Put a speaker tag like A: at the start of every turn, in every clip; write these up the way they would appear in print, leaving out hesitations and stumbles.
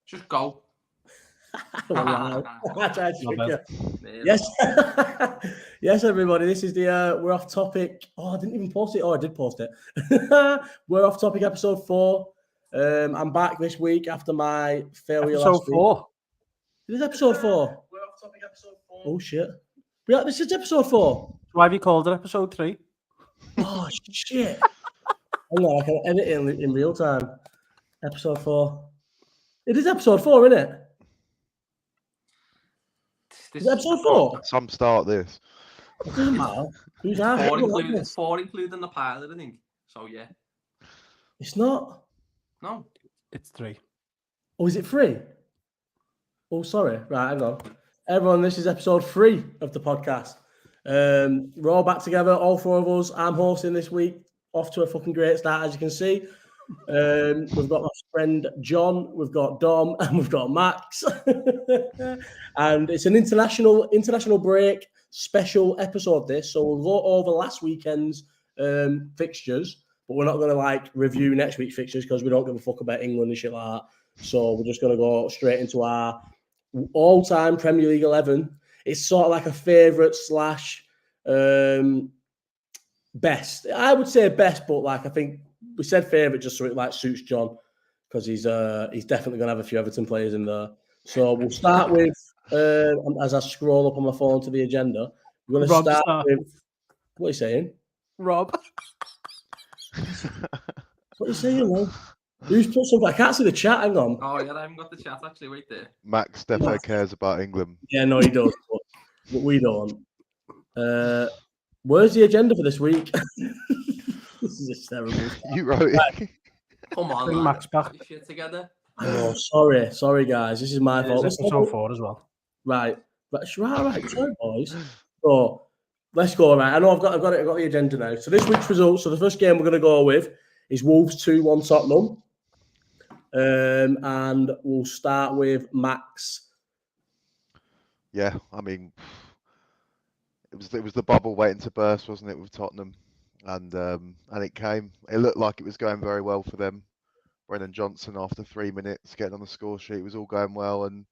A: Just go.
B: I tried to trick you. Yes. Yes, everybody. This is the We're Off Topic. Oh, I didn't even post it. Oh, I did post it. We're Off Topic episode 4. I'm back this week after my failure last week.
C: Episode 4.
B: This is episode 4. We're Off Topic episode 4. Oh, shit. Yeah, this is episode 4.
C: Why have you called it episode 3?
B: Oh, shit. Hang on, I can edit it in real time. Episode 4. It is episode 4, isn't it? Is it episode 4?
D: Some start this.
B: It doesn't matter. Who's half?
A: 4 including the pilot, I think. So, yeah.
B: It's not.
A: No.
C: It's 3.
B: Oh, is it 3? Oh, sorry. Right, hang on. Everyone, this is episode 3 of the podcast. We're all back together, all 4 of us. I'm hosting this week. Off to a fucking great start, as you can see. We've got my friend John, we've got Dom, and we've got Max. And it's an international break special episode, this. So we'll go over last weekend's fixtures, but we're not going to review next week's fixtures because we don't give a fuck about England and shit like that. So we're just going to go straight into our all-time Premier League 11. It's sort of like a favourite / best. I would say best, but I think we said favourite just so it suits John because he's definitely going to have a few Everton players in there. So we'll start with as I scroll up on my phone to the agenda. We're going to start with what are you saying,
C: Rob?
B: What are you saying, man? Who's put something? I can't see the chat. Hang on.
A: Oh yeah, I haven't got the chat actually. Wait there.
D: Max defo cares about England.
B: Yeah, no, he does, but we don't. Where's the agenda for this week? This is just terrible.
D: You wrote it.
A: Come on,
C: Bring Max back.
A: Get your shit together.
B: Oh, sorry, guys. This is my fault.
C: It's episode 4 as well.
B: Right. Sorry, boys. So let's go. Right. I know I've got the agenda now. So this week's results. So the first game we're going to go with is Wolves 2-1 Tottenham. And we'll start with Max.
D: Yeah, I mean, it was the bubble waiting to burst, wasn't it, with Tottenham? And it came. It looked like it was going very well for them. Brennan Johnson, after 3 minutes, getting on the score sheet, was all going well. And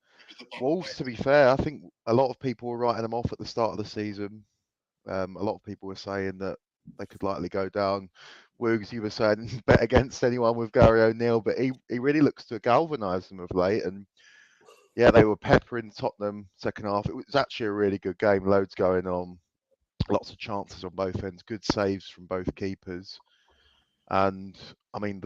D: Wolves, to be fair, I think a lot of people were writing them off at the start of the season. A lot of people were saying that they could likely go down. Woogs, you were saying, bet against anyone with Gary O'Neill, but he really looks to galvanise them of late. And yeah, they were peppering Tottenham second half. It was actually a really good game, loads going on, lots of chances on both ends, good saves from both keepers. And I mean,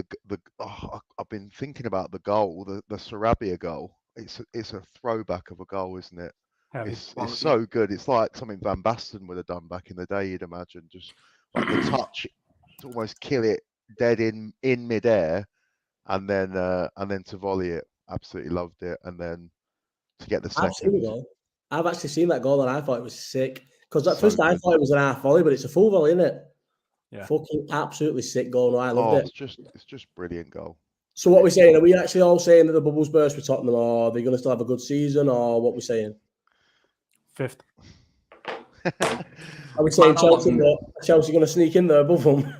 D: I've been thinking about the goal, the Sarabia goal. It's a throwback of a goal, isn't it? It's so good. It's like something Van Basten would have done back in the day, you'd imagine. Just like the touch to almost kill it dead in midair, and then to volley it. Absolutely loved it. And then to get the second.
B: I've actually seen that goal and I thought it was sick. Because at first I thought it was an half volley, but it's a full volley, isn't it?
C: Yeah.
B: Fucking absolutely sick goal. No, I loved it.
D: It's just brilliant goal.
B: So what are we saying? Are we actually all saying that the bubbles burst with Tottenham, or are they going to still have a good season, or what are we saying?
C: 5th.
B: Are we saying Chelsea going to sneak in there above them?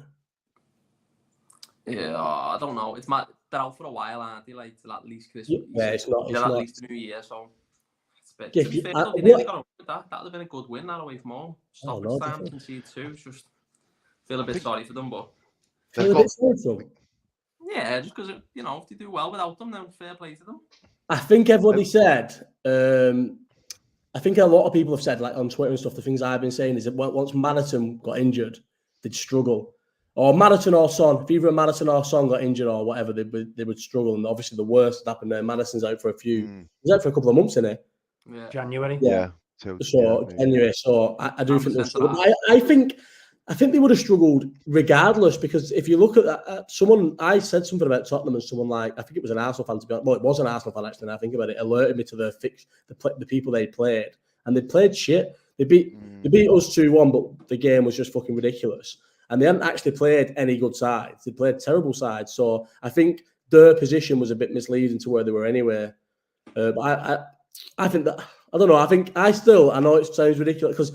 A: Yeah, I don't know. It's they're out for a while, aren't they? Till at least Christmas.
B: Yeah, it's not.
A: At least the New Year, so. But
B: Yeah,
A: to be fair, they nearly got away with that. That would have been a good win, that away from home. Stoppage time, concede 2. Just feel a bit sorry for them, but yeah, just because if they do well without them, then fair play to them.
B: I think everybody said. I think a lot of people have said, on Twitter and stuff. The things I've been saying is that once Maddison got injured, they'd struggle. Or Maddison or Son, if either Maddison or Son got injured or whatever, they would struggle. And obviously, the worst had happened there. Maddison's out for a few. He's out for a couple of months, isn't it?
A: Yeah.
C: January.
D: Yeah.
B: January. So I do think they'll struggle. I think they would have struggled regardless, because if you look at that, I said something about Tottenham and someone I think it was an Arsenal fan, to be honest. Well, it was an Arsenal fan actually, and I think about it, alerted me to the people they played, and they played shit. They beat us 2-1, but the game was just fucking ridiculous. And they hadn't actually played any good sides. They played terrible sides. So I think their position was a bit misleading to where they were anyway. But I think that, I don't know, I know it sounds ridiculous, because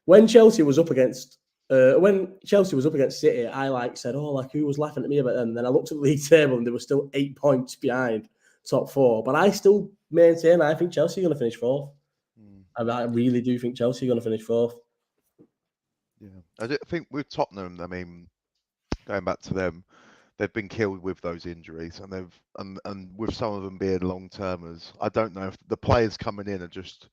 B: when Chelsea was up against City, I said, who was laughing at me about them? And then I looked at the league table and they were still 8 points behind. top 4. But I still maintain I think Chelsea are going to finish 4th. I really do think Chelsea are going to finish 4th.
D: Yeah, I think with Tottenham, I mean, going back to them, they've been killed with those injuries, and and with some of them being long termers. I don't know if the players coming in are just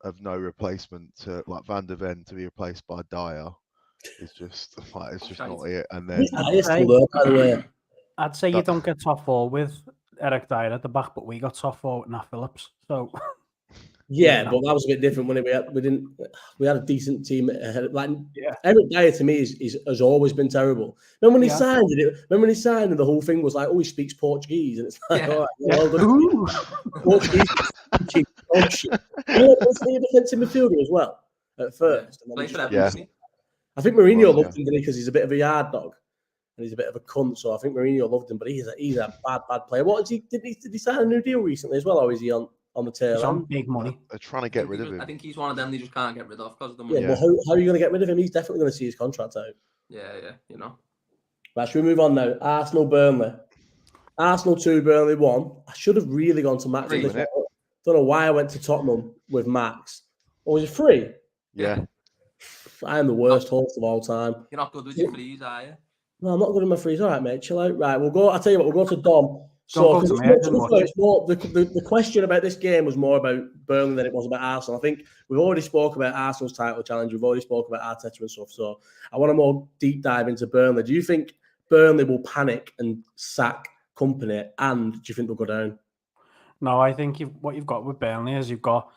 D: of no replacement to like Van der Ven to be replaced by Dyer. It's just like it's just not it. And then
C: I'd say you don't get top 4 with Eric Dyer at the back, but we got top 4 with Nat Phillips. So
B: yeah, but that was a bit different when we had a decent team ahead. Like Eric Dyer to me has always been terrible. Remember when he signed it? Remember when he signed and the whole thing was like, oh, he speaks Portuguese, and it's like, all right, Portuguese. Oh shit! Was he a defensive midfielder as well at first? I think Mourinho loved him because he's a bit of a yard dog and he's a bit of a cunt. So I think Mourinho loved him, but he's a bad player. What did he sign a new deal recently as well, or is he on the tail?
C: He's on big money.
D: They're trying to get rid of him.
A: I think he's one of them they just can't get rid of because of the money.
B: Yeah, but how are you going to get rid of him? He's definitely going to see his contract out.
A: Yeah, you know.
B: Right, should we move on now? Arsenal, Burnley. Arsenal 2, Burnley 1. I should have really gone to Max. Don't know why I went to Tottenham with Max. Or was it 3?
D: Yeah.
B: I am the worst host of all time.
A: You're not good with your frees, are you?
B: No, I'm not good with my frees. All right, mate, chill out. Right, we'll go. I'll tell you what, we'll go to Dom.
C: So
B: the question about this game was more about Burnley than it was about Arsenal. I think we've already spoke about Arsenal's title challenge. We've already spoke about Arteta and stuff. So I want to more deep dive into Burnley. Do you think Burnley will panic and sack Company, and do you think they'll go down?
C: No, I think what you've got with Burnley is you've got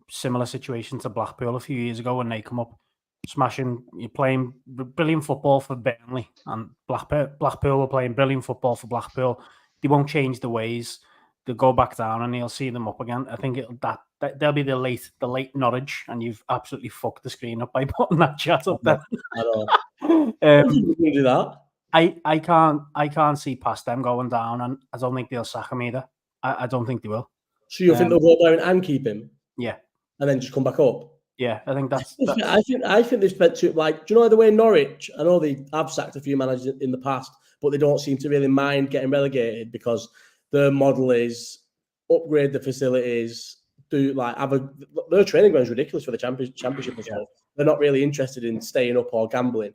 C: similar situation to Blackpool a few years ago when they come up smashing. You're playing brilliant football for Burnley, and Blackpool were playing brilliant football for Blackpool. They won't change the ways. They'll go back down and you'll see them up again. I think they'll be the late Norwich, and you've absolutely fucked the screen up by putting that chat up there.
B: You do that.
C: I can't see past them going down, and I don't think they'll sack him either. I don't think they will.
B: So you think they'll go down and keep him?
C: Yeah.
B: And then just come back up?
C: Yeah, I think that's...
B: I think they've spent too... Like, do you know the way Norwich... I know they have sacked a few managers in the past, but they don't seem to really mind getting relegated because the model is upgrade the facilities, their training ground is ridiculous for the championship as well. They're not really interested in staying up or gambling.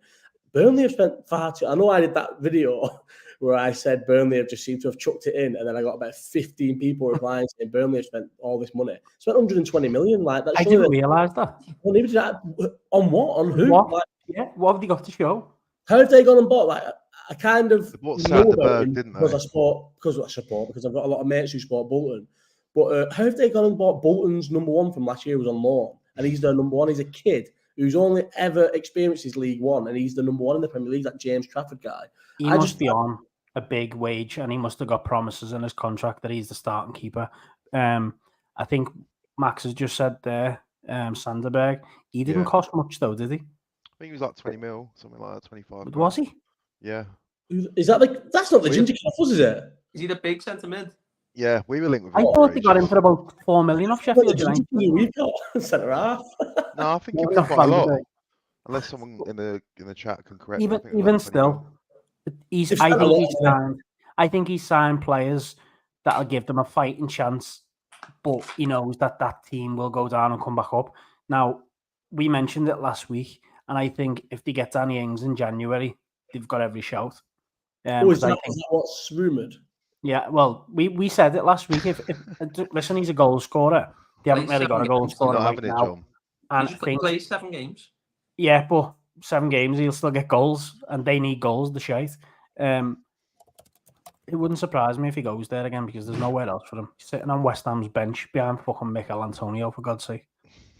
B: Burnley have spent far too... I know I did that video where I said Burnley have just seemed to have chucked it in, and then I got about 15 people replying saying Burnley have spent all this money. Spent 120 million. Like that.
C: I didn't realise that.
B: Well, even that. On what? On who?
C: What?
B: Like,
C: what have they got to show?
B: How have they gone and bought? Like, I kind of
D: know about him
B: didn't because I support because I've got a lot of mates who support Bolton. But how have they gone and bought Bolton's number 1 from last year? Was on loan, and he's their number 1. He's a kid who's only ever experienced his League One, and he's the number 1 in the Premier League. That James Trafford guy.
C: He must be on a big wage, and he must have got promises in his contract that he's the starting keeper. I think Max has just said there, Sanderberg. He didn't cost much though, did he?
D: I think he was like 20 mil, something like that, 25.
C: But was he?
D: Yeah.
B: Is that that's not the ginger Caffles, is it?
A: Is he the big centre mid?
D: Yeah, we were linked with.
C: I thought they got him for about 4 million off Sheffield United.
B: We've got centre half.
D: No, I think it was quite a lot. Unless someone in the chat can correct me.
C: Even still, I think he's signed players that'll give them a fighting chance, but he knows that team will go down and come back up. Now, we mentioned it last week, and I think if they get Danny Ings in January, they've got every shout.
B: Is that what's rumoured?
C: Yeah, well, we said it last week. If listen, he's a goal scorer. They haven't really got a goal scorer right now. And
A: he just plays 7 games.
C: Yeah, but 7 games, he'll still get goals, and they need goals, the shite. It wouldn't surprise me if he goes there again because there's nowhere else for him. He's sitting on West Ham's bench behind fucking Mikel Antonio, for God's sake.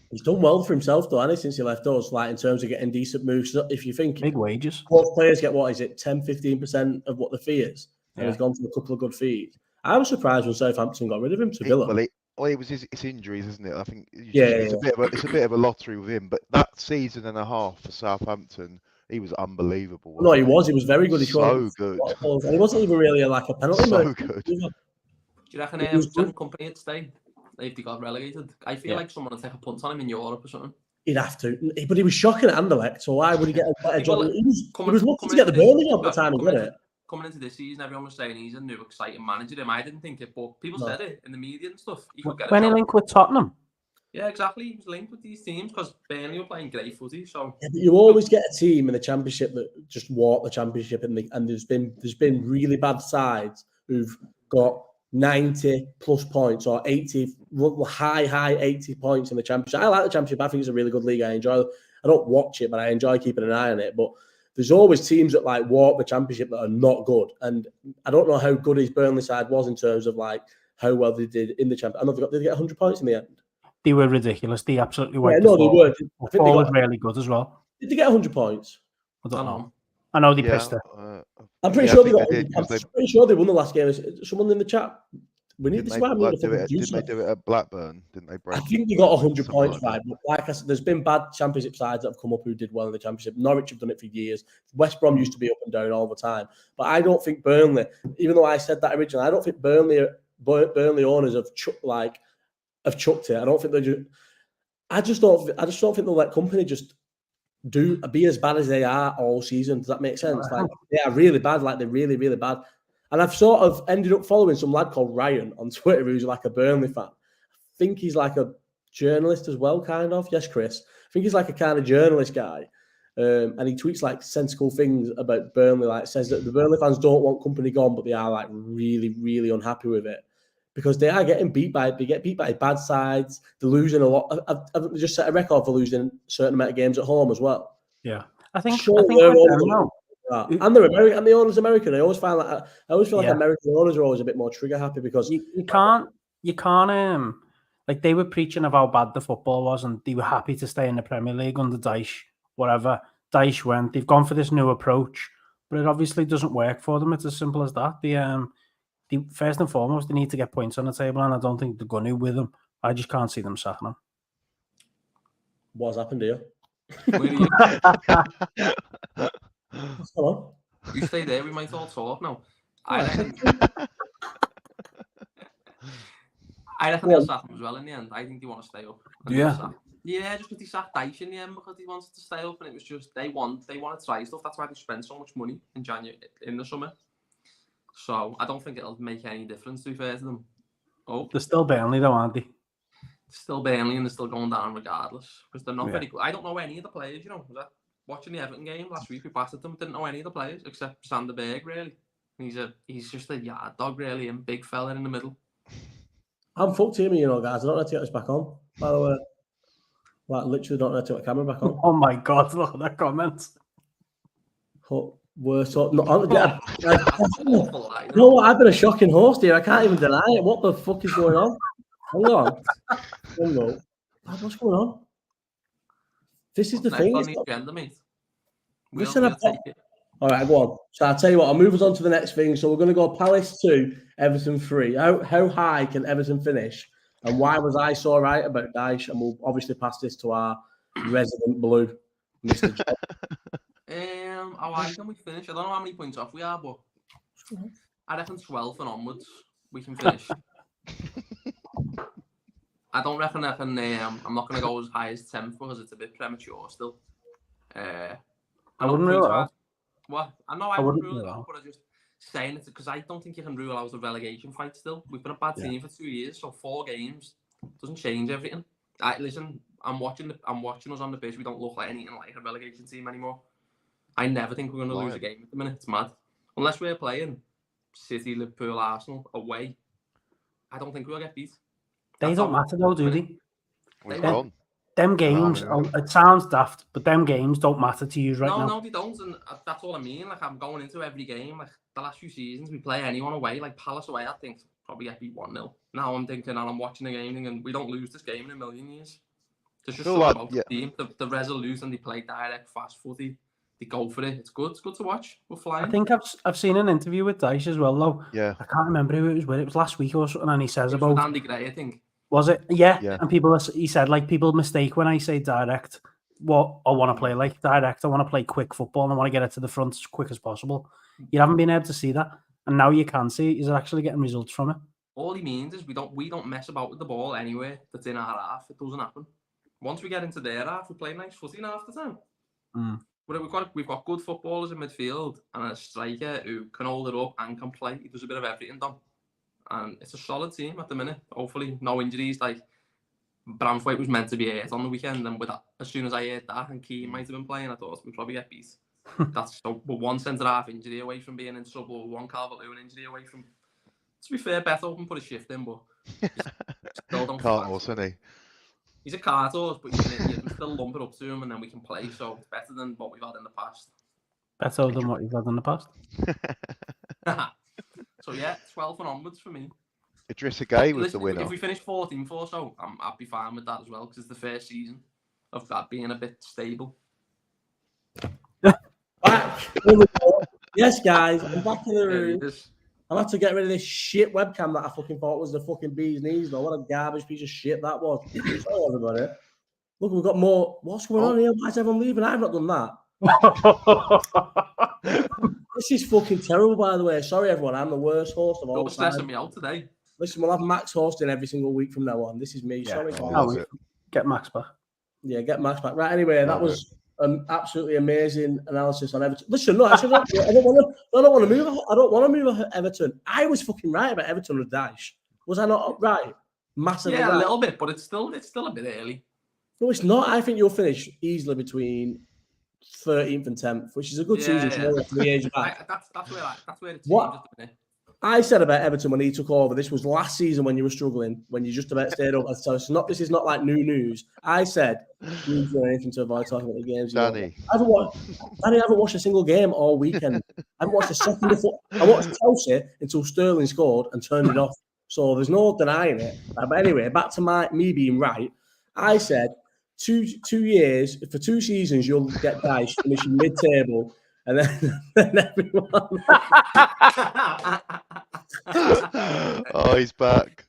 B: He's done well for himself, though, hasn't he, since he left us, like in terms of getting decent moves. If you think
C: big wages,
B: both players get 10-15% of what the fee is, and he's gone for a couple of good fees. I was surprised when Southampton got rid of him to Villa.
D: Well, it was his injuries, isn't it? I think it's a bit of a lottery with him. But that season and a half for Southampton, he was unbelievable.
B: No, he was. He was very good. He
D: so good.
B: And he wasn't even really like a penalty.
D: So good.
A: Do you reckon Company would stay if they got relegated? I feel like someone would take a punt on him in Europe or something.
B: He'd have to, but he was shocking at Anderlecht. So why would he get a better job? He was lucky to get the Burnley job at the time. He got it.
A: coming into this season, everyone was saying he's a new exciting manager. I didn't think it, but people said it in the media and stuff. He could get
C: When he linked with Tottenham?
A: Yeah, exactly. He was linked with these teams because Burnley were playing great footy. So
B: yeah, but you always get a team in the Championship that just walk the Championship, and there's been really bad sides who've got 90 plus points or 80 high 80 points in the Championship. I like the Championship. I think it's a really good league. I don't watch it, but I enjoy keeping an eye on it. But there's always teams that like walk the Championship that are not good, and I don't know how good his Burnley side was in terms of like how well they did in the Championship. I know did they get 100 points in the end?
C: They were ridiculous. They absolutely were.
B: Yeah, no, they were.
C: I think they got really good as well.
B: Did they get 100 points?
C: I don't know. I know they pissed it.
B: I'm pretty sure they got. I'm pretty sure they won the last game. Someone in the chat.
D: Didn't they do it at Blackburn? Didn't they break?
B: I think they got 100 points, right? But like I said, there's been bad Championship sides that have come up who did well in the Championship. Norwich have done it for years. West Brom used to be up and down all the time. But I don't think Burnley, even though I said that originally, I don't think Burnley owners have chucked it. I don't think they just. I just don't think they'll let company just be as bad as they are all season. Does that make sense? Like they are really bad. Like they're really, really bad. And I've sort of ended up following some lad called Ryan on Twitter who's like a Burnley fan. I think he's like a journalist as well, kind of. Yes, Chris. I think he's like a kind of journalist guy. And he tweets like sensible things about Burnley. Like says that the Burnley fans don't want company gone, but they are like really, really unhappy with it because they are getting beat by bad sides. They're losing a lot. I've just set a record for losing a certain amount of games at home as well.
C: Yeah, I think
B: and they're American, and the owner's American. I always feel like American owners are always a bit more trigger happy because
C: you can't like they were preaching of how bad the football was and they were happy to stay in the Premier League under Dyche, whatever. Dyche went. They've gone for this new approach, but it obviously doesn't work for them. It's as simple as that. The first and foremost, they need to get points on the table, and I don't think they're going to with them. I just can't see them sacking them.
B: What's happened to you? What's going on?
A: You stay there. We might all talk now. I reckon they'll sack him as well in the end. I think they want to stay up.
C: Yeah.
A: Yeah, just because they sacked Dyche in the end because he wanted to stay up, and it was just they want to try stuff. That's why they spent so much money in the summer. So I don't think it'll make any difference to be fair to them. Oh,
C: they're still Burnley though, aren't they?
A: Still Burnley, and they're still going down regardless because they're not very good. I don't know any of the players. Watching the Everton game last week, we passed at them. Didn't know any of the players except Sander Berg. Really, he's just a yard dog, really, and big fella in the middle.
B: I'm fucked here, guys. I don't know how to get this back on. By the way, like literally don't know how to get the camera back on.
C: Oh my god, look at that comment.
B: We're so not on. You know what? I've been a shocking host here. I can't even deny it. What the fuck is going on? Hold on. What's going on? This is the thing.
A: On the agenda, mate.
B: Listen, all right, go on. So I'll tell you what. I'll move us on to the next thing. So we're going to go Palace 2, Everton 3. How high can Everton finish? And why was I so right about Dyche? And we'll obviously pass this to our resident blue, Mr. Job.
A: How high can we finish? I don't know how many points off we are, but I reckon 12 and onwards we can finish. I don't reckon I can. I'm not going to go as high as 10th because it's a bit premature still.
C: I wouldn't rule it out.
A: What? I know I wouldn't rule it out, but I'm just saying it because I don't think you can rule out a relegation fight still. We've been a bad team for 2 years, so 4 games doesn't change everything. Listen, I'm watching us on the pitch. We don't look like anything like a relegation team anymore. I never think we're going to lose a game at the minute. It's mad. Unless we're playing City, Liverpool, Arsenal away, I don't think we'll get beat.
C: They don't matter though, do they?
D: Them
C: games, it sounds daft, but them games don't matter to you now.
A: No, they don't, and that's all I mean. Like, I'm going into every game. Like, the last few seasons, we play anyone away. Like, Palace away, I think, probably get beat 1-0. Now I'm thinking, and I'm watching the game, and we don't lose this game in a million years. There's just something about the team. The resolute, and they play direct, fast footy. They go for it. It's good. It's good to watch. We're flying.
C: I think I've seen an interview with Dyche as well, though.
D: Yeah.
C: I can't remember who it was with. It was last week or something, and he says about
A: Andy Gray, I think.
C: Was it? Yeah. And he said, like, people mistake when I say direct. What I want to play like direct. I want to play quick football and I want to get it to the front as quick as possible. You haven't been able to see that, and now you can see he's actually getting results from it.
A: All he means is we don't mess about with the ball anywhere that's in our half. It doesn't happen. Once we get into their half, we play nice footy in half the time. We've got good footballers in midfield and a striker who can hold it up and can play. He does a bit of everything, Dom. And it's a solid team at the minute. Hopefully, no injuries. Like Bramthwaite was meant to be hurt on the weekend, and with that, as soon as I heard that, and Keane might have been playing, I thought we'd probably get beat. We're one centre half injury away from being in trouble. One Calvert-Lewin injury away from. To be fair, Beto can put a shift in, but still don't.
D: Can't horse, isn't he?
A: He's a cart horse, but you can still lump it up to him, and then we can play. So it's better than what we've had in the past.
C: Better than what you've had in the past.
A: So yeah, 12 and onwards for me.
D: Idrissa Gueye was the winner.
A: If we finish 14th or so, I'd be fine with that as well, because it's the first season of that being a bit stable.
B: Back. Yes, guys, I'm back in the room. I'll have to get rid of this shit webcam that I fucking thought was the fucking bee's knees, though. What a garbage piece of shit that was. Sorry, everybody. Look, we've got more. What's going on here? Why is everyone leaving? I've not done that. This is fucking terrible, by the way. Sorry, everyone. I'm the worst host of all time.
A: You're stressing me out today.
B: Listen, we'll have Max hosting every single week from now on. This is me. Sorry, guys.
C: Get Max back.
B: Yeah, get Max back. Right, anyway, that was an absolutely amazing analysis on Everton. Listen, no, I don't want to move. I don't want to move Everton. I was fucking right about Everton with Daesh. Was I not right? Massively.
A: Yeah,
B: right?
A: a little bit, but it's still a bit early.
B: No, it's not. I think you'll finish easily between 13th and 10th, which is a good season.
A: Yeah.
B: 3 years back.
A: That's where it's
B: What I said about Everton when he took over, this was last season when you were struggling, when you just about stayed up. So this is not like new news. I said, you do anything to avoid talking about the games.
D: Danny.
B: I haven't watched a single game all weekend. I haven't watched a second of I watched Chelsea until Sterling scored and turned it off. So there's no denying it. But anyway, back to me being right. I said 2 years, for 2 seasons, you'll get Dice finishing mid-table. And then everyone.
D: Oh, he's back.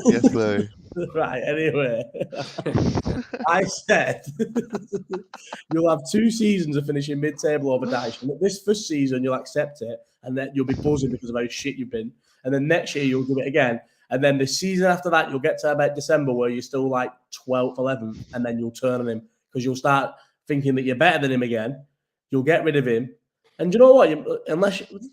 D: Yes, Lou.
B: Right, anyway. I said you'll have 2 seasons of finishing mid-table over Dice. And this first season, you'll accept it, and then you'll be buzzing because of how shit you've been. And then next year, you'll do it again. And then the season after that, you'll get to about December where you're still like 12th, 11th, and then you'll turn on him because you'll start thinking that you're better than him again. You'll get rid of him. And you know what? I don't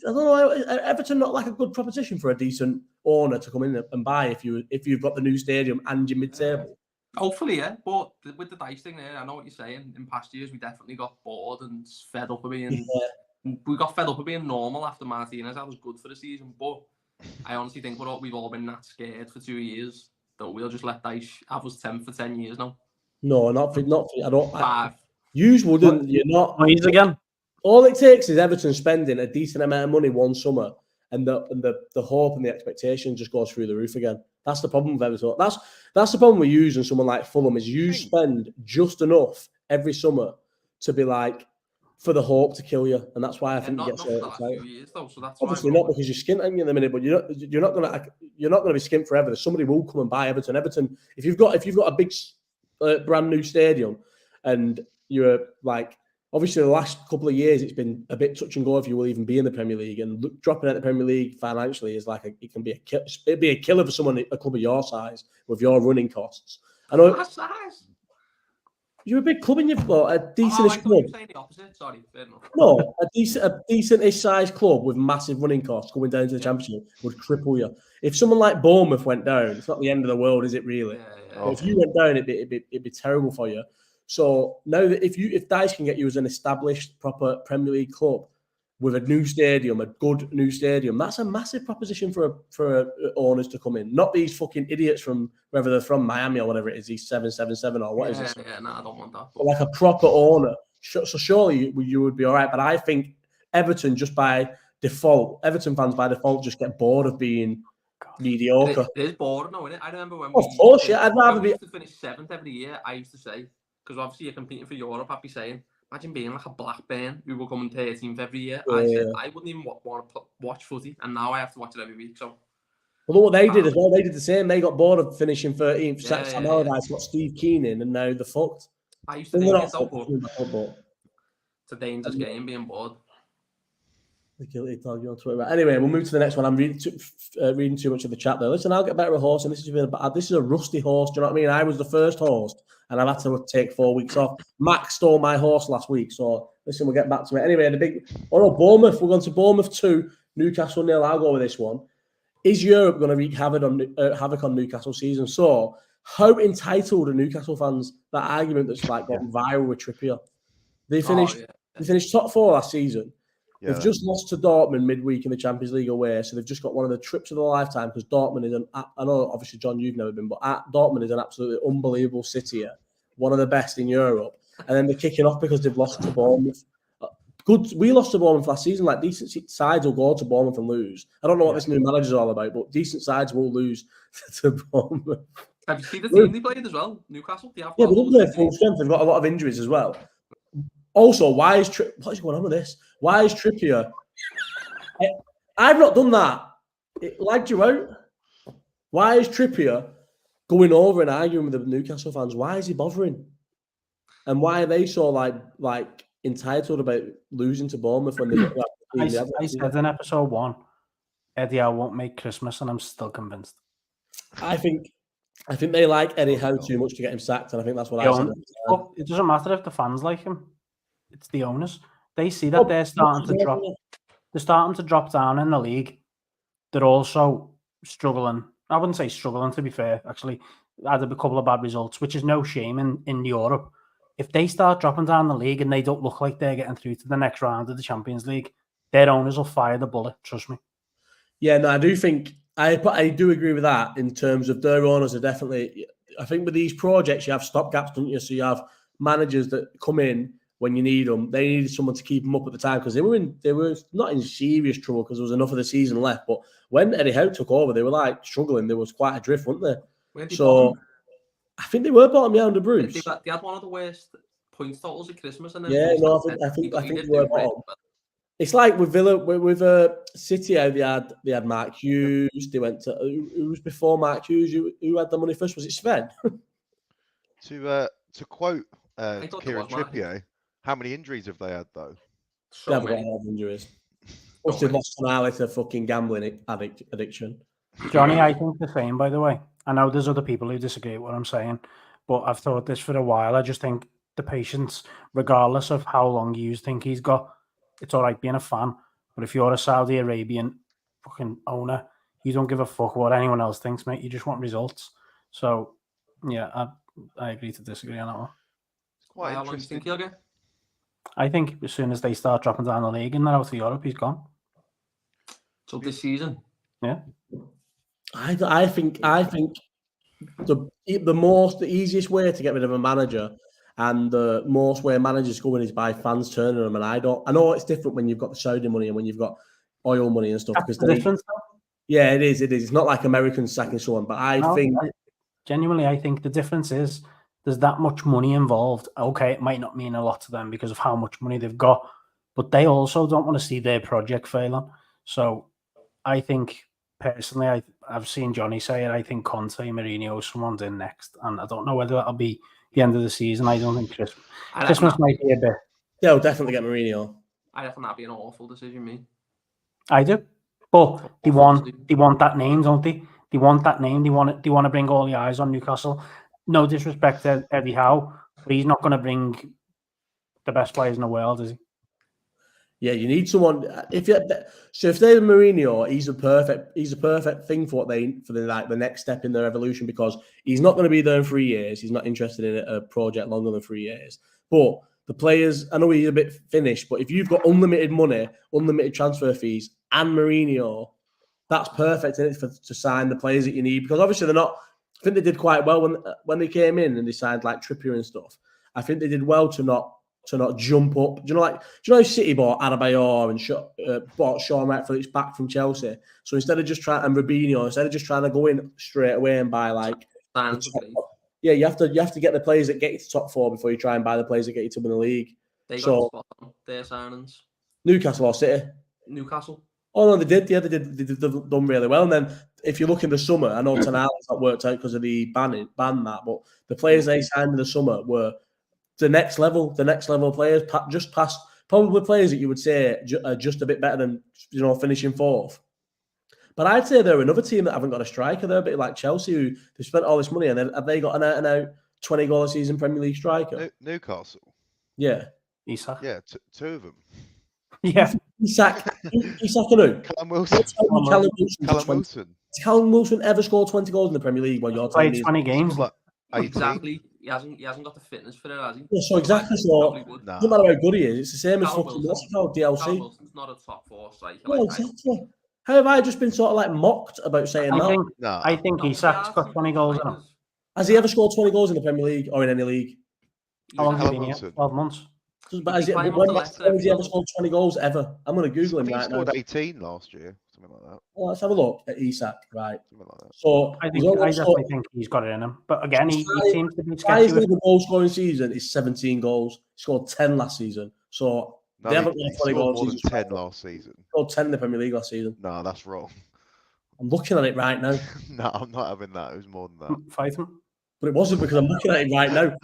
B: know, Everton not like a good proposition for a decent owner to come in and buy if you've got the new stadium and your mid-table.
A: Hopefully, yeah. But with the Dice thing there, I know what you're saying. In past years, we definitely got bored and fed up of being. Yeah. We got fed up of being normal after Martinez. That was good for the season, but I honestly think we've all been that scared for 2 years that we'll just let Dice have us 10 for 10 years now. No, not for I don't. 5.
B: You wouldn't. You're not.
C: He's again.
B: All it takes is Everton spending a decent amount of money one summer, and the hope and the expectation just goes through the roof again. That's the problem with Everton. That's the problem with using someone like Fulham is you spend just enough every summer to be like for the hope to kill you, and that's why I think you get so excited.
A: So that's
B: obviously not because you're skint in the minute, but you're not gonna be skint forever. Somebody will come and buy Everton. Everton, if you've got a big brand new stadium, and you're like. Obviously, the last couple of years, it's been a bit touch and go if you will even be in the Premier League. And dropping out the Premier League financially is like it'd be a killer for someone, a club of your size, with your running costs. I know.
A: That's size.
B: You're a big club and you've got a decent club.
A: You're saying the opposite. Sorry, fair enough.
B: No, a decent-ish sized club with massive running costs going down to the Championship would cripple you. If someone like Bournemouth went down, it's not the end of the world, is it really?
A: Yeah.
B: If you went down, it'd be terrible for you. So now that if Dice can get you as an established proper Premier League club with a new stadium, a good new stadium, that's a massive proposition for owners to come in. Not these fucking idiots from wherever they're from, Miami or whatever it is, these 777 or what is it?
A: Yeah, no, I don't want that.
B: But like a proper owner. So surely you would be all right. But I think Everton just by default, Everton fans by default just get bored of being mediocre.
A: It is boring, though, isn't it? I remember when
B: of course, yeah. I'd rather be
A: to finish 7th every year. I used to say. Because obviously you're competing for Europe, I'd be saying, imagine being like a Blackburn who will come in 13th every year. Yeah. I said I wouldn't even want to watch footy, and now I have to watch it every week. So,
B: well, look what they did as well. They did the same. They got bored of finishing 13th. Sam Allardyce got Steve Keane in, and now they're fucked.
A: I used to think it's a dangerous game being bored.
B: The guilty dog you on Twitter. Anyway, we'll move to the next one. I'm reading too much of the chat there. Listen, I'll get better at horsing. This is a rusty horse. Do you know what I mean? I was the first horse, and I've had to take 4 weeks off. Max stole my horse last week, so listen, we'll get back to it. Anyway, Bournemouth. We're going to Bournemouth 2, Newcastle 0. I'll go with this one. Is Europe going to wreak havoc on Newcastle season? So, how entitled are Newcastle fans? That argument that's like gone viral with Trippier. They finished top 4 last season. Yeah. They've just lost to Dortmund midweek in the Champions League away, so they've just got one of the trips of their lifetime because Dortmund is I know, obviously, John, you've never been, but Dortmund is an absolutely unbelievable city here, one of the best in Europe. And then they're kicking off because they've lost to Bournemouth. We lost to Bournemouth last season. Like, decent sides will go to Bournemouth and lose. I don't know what this new manager's all about, but decent sides will lose to Bournemouth.
A: Have you seen the team they played as well? Newcastle? They
B: didn't play full strength. They've got a lot of injuries as well. Also, why is what's going on with this? Why is Trippier? I've not done that. It lagged you out. Why is Trippier going over and arguing with the Newcastle fans? Why is he bothering? And why are they so like entitled about losing to Bournemouth when they?
C: I said in episode 1, Eddie Howe won't make Christmas, and I'm still convinced.
B: I think they like Eddie Howe too much to get him sacked, and I think that's what I said.
C: Look, it doesn't matter if the fans like him. It's the owners. They see that they're starting to drop. They're starting to drop down in the league. They're also struggling. I wouldn't say struggling, to be fair. Actually, had a couple of bad results, which is no shame in Europe. If they start dropping down the league and they don't look like they're getting through to the next round of the Champions League, their owners will fire the bullet. Trust me. Yeah, no, I do think I do agree with that in terms of their owners are definitely. I think with these projects, you have stopgaps, don't you? So you have managers that come in when you need them. They needed someone to keep them up at the time because they were not in serious trouble because there was enough of the season left. But when Eddie Howe took over, they were like struggling. There was quite a drift, weren't they? So I think they were bottom, under Bruce.
A: They had one of the worst points totals at Christmas. And
B: I think they were bottom. It's like with Villa, with City, how they had Mark Hughes. They went to who was before Mark Hughes? Who had the money first? Was it Sven?
D: To quote Kieran Trippier, how many injuries have they had though?
B: They haven't got a lot of injuries. Must have lost an eye to fucking gambling addiction.
C: Johnny, I think the same. By the way, I know there's other people who disagree with what I'm saying, but I've thought this for a while. I just think the patience, regardless of how long you think he's got. It's all right being a fan, but if you're a Saudi Arabian fucking owner, you don't give a fuck what anyone else thinks, mate. You just want results. So, yeah, I agree to disagree on that one.
D: It's quite interesting. How long do you think
A: he'll get?
C: I think as soon as they start dropping down the league and they're out of Europe, he's gone.
A: So this season?
C: Yeah.
B: I think the easiest way to get rid of a manager and the most way managers go in is by fans turning them. And I know it's different when you've got the Saudi money and when you've got oil money and stuff.
C: That's the difference, though.
B: Yeah, it is. It's not like Americans sacking someone, but I think
C: the difference is there's that much money involved. Okay, it might not mean a lot to them because of how much money they've got, but they also don't want to see their project failing. So I think personally, I've seen Johnny say it. I think Conte, Mourinho, someone's in next, and I don't know whether that'll be the end of the season. I don't think Christmas might be a bit.
B: They'll definitely get Mourinho.
A: I reckon that'd be an awful decision, me.
C: I do, but they want that name, don't they? They want that name. They want to bring all the eyes on Newcastle. No disrespect to Eddie Howe, but he's not going to bring the best players in the world, is he?
B: Yeah, you need someone. If they're Mourinho, he's a perfect thing for the next step in their evolution because he's not going to be there in 3 years. He's not interested in a project longer than 3 years. But the players, I know he's a bit finished, but if you've got unlimited money, unlimited transfer fees, and Mourinho, that's perfect in it to sign the players that you need because obviously they're not. I think they did quite well when they came in and they signed like Trippier and stuff. I think they did well to not jump up. Do you know City bought Adebayor and bought Sean Wright-Phillips back from Chelsea? So instead of just trying to go in straight away and buy like you have to get the players that get you to top 4 before you try and buy the players that get you to win the league.
A: They got spot on their signings.
B: Newcastle or City?
A: Newcastle.
B: Oh no, they did. Yeah, they've done really well. And then if you look in the summer, I know Tonali's not worked out because of the ban that, but the players they signed in the summer were the next level players, just past Probably players that you would say are just a bit better than, finishing fourth. But I'd say they're another team that haven't got a striker. They're a bit like Chelsea, who they've spent all this money, and then have they got an out-and-out 20-goal a season Premier League striker?
D: Newcastle.
B: Yeah.
C: Isak.
D: Yeah, two of them.
C: Yeah.
B: Isak and who?
D: Callum Wilson.
B: Callum Wilson. Has Callum Wilson ever scored 20 goals in the Premier League? When you're
C: played 20 games.
D: Like
A: exactly. He hasn't got the fitness for it, has he?
B: Yeah, so exactly. So it doesn't matter how good he is. It's the same as fucking DLC.
A: Callum Wilson's not a top 4 striker.
B: No, exactly. How have I just been sort of like mocked about saying that?
C: I think Isak's got 20 goals in him.
B: Has he ever scored 20 goals in the Premier League or in any league?
C: How long has he been here? 12 months.
B: But has he ever scored 20 goals ever? I'm going to Google him right now.
D: He scored 18 last year, something like that.
B: Well, let's have a look at Isak, right?
D: Something like that.
B: So
C: I definitely think he's got it in him. But again, he seems to be sketchy.
B: His goal scoring season is 17 goals. He scored 10 last season. So they haven't got 20 goals.
D: More than 10 last season.
B: He scored 10 in the Premier League last season.
D: No, that's wrong.
B: I'm looking at it right now.
D: No, I'm not having that. It was more than that.
C: Fight him.
B: But it wasn't, because I'm looking at it right now.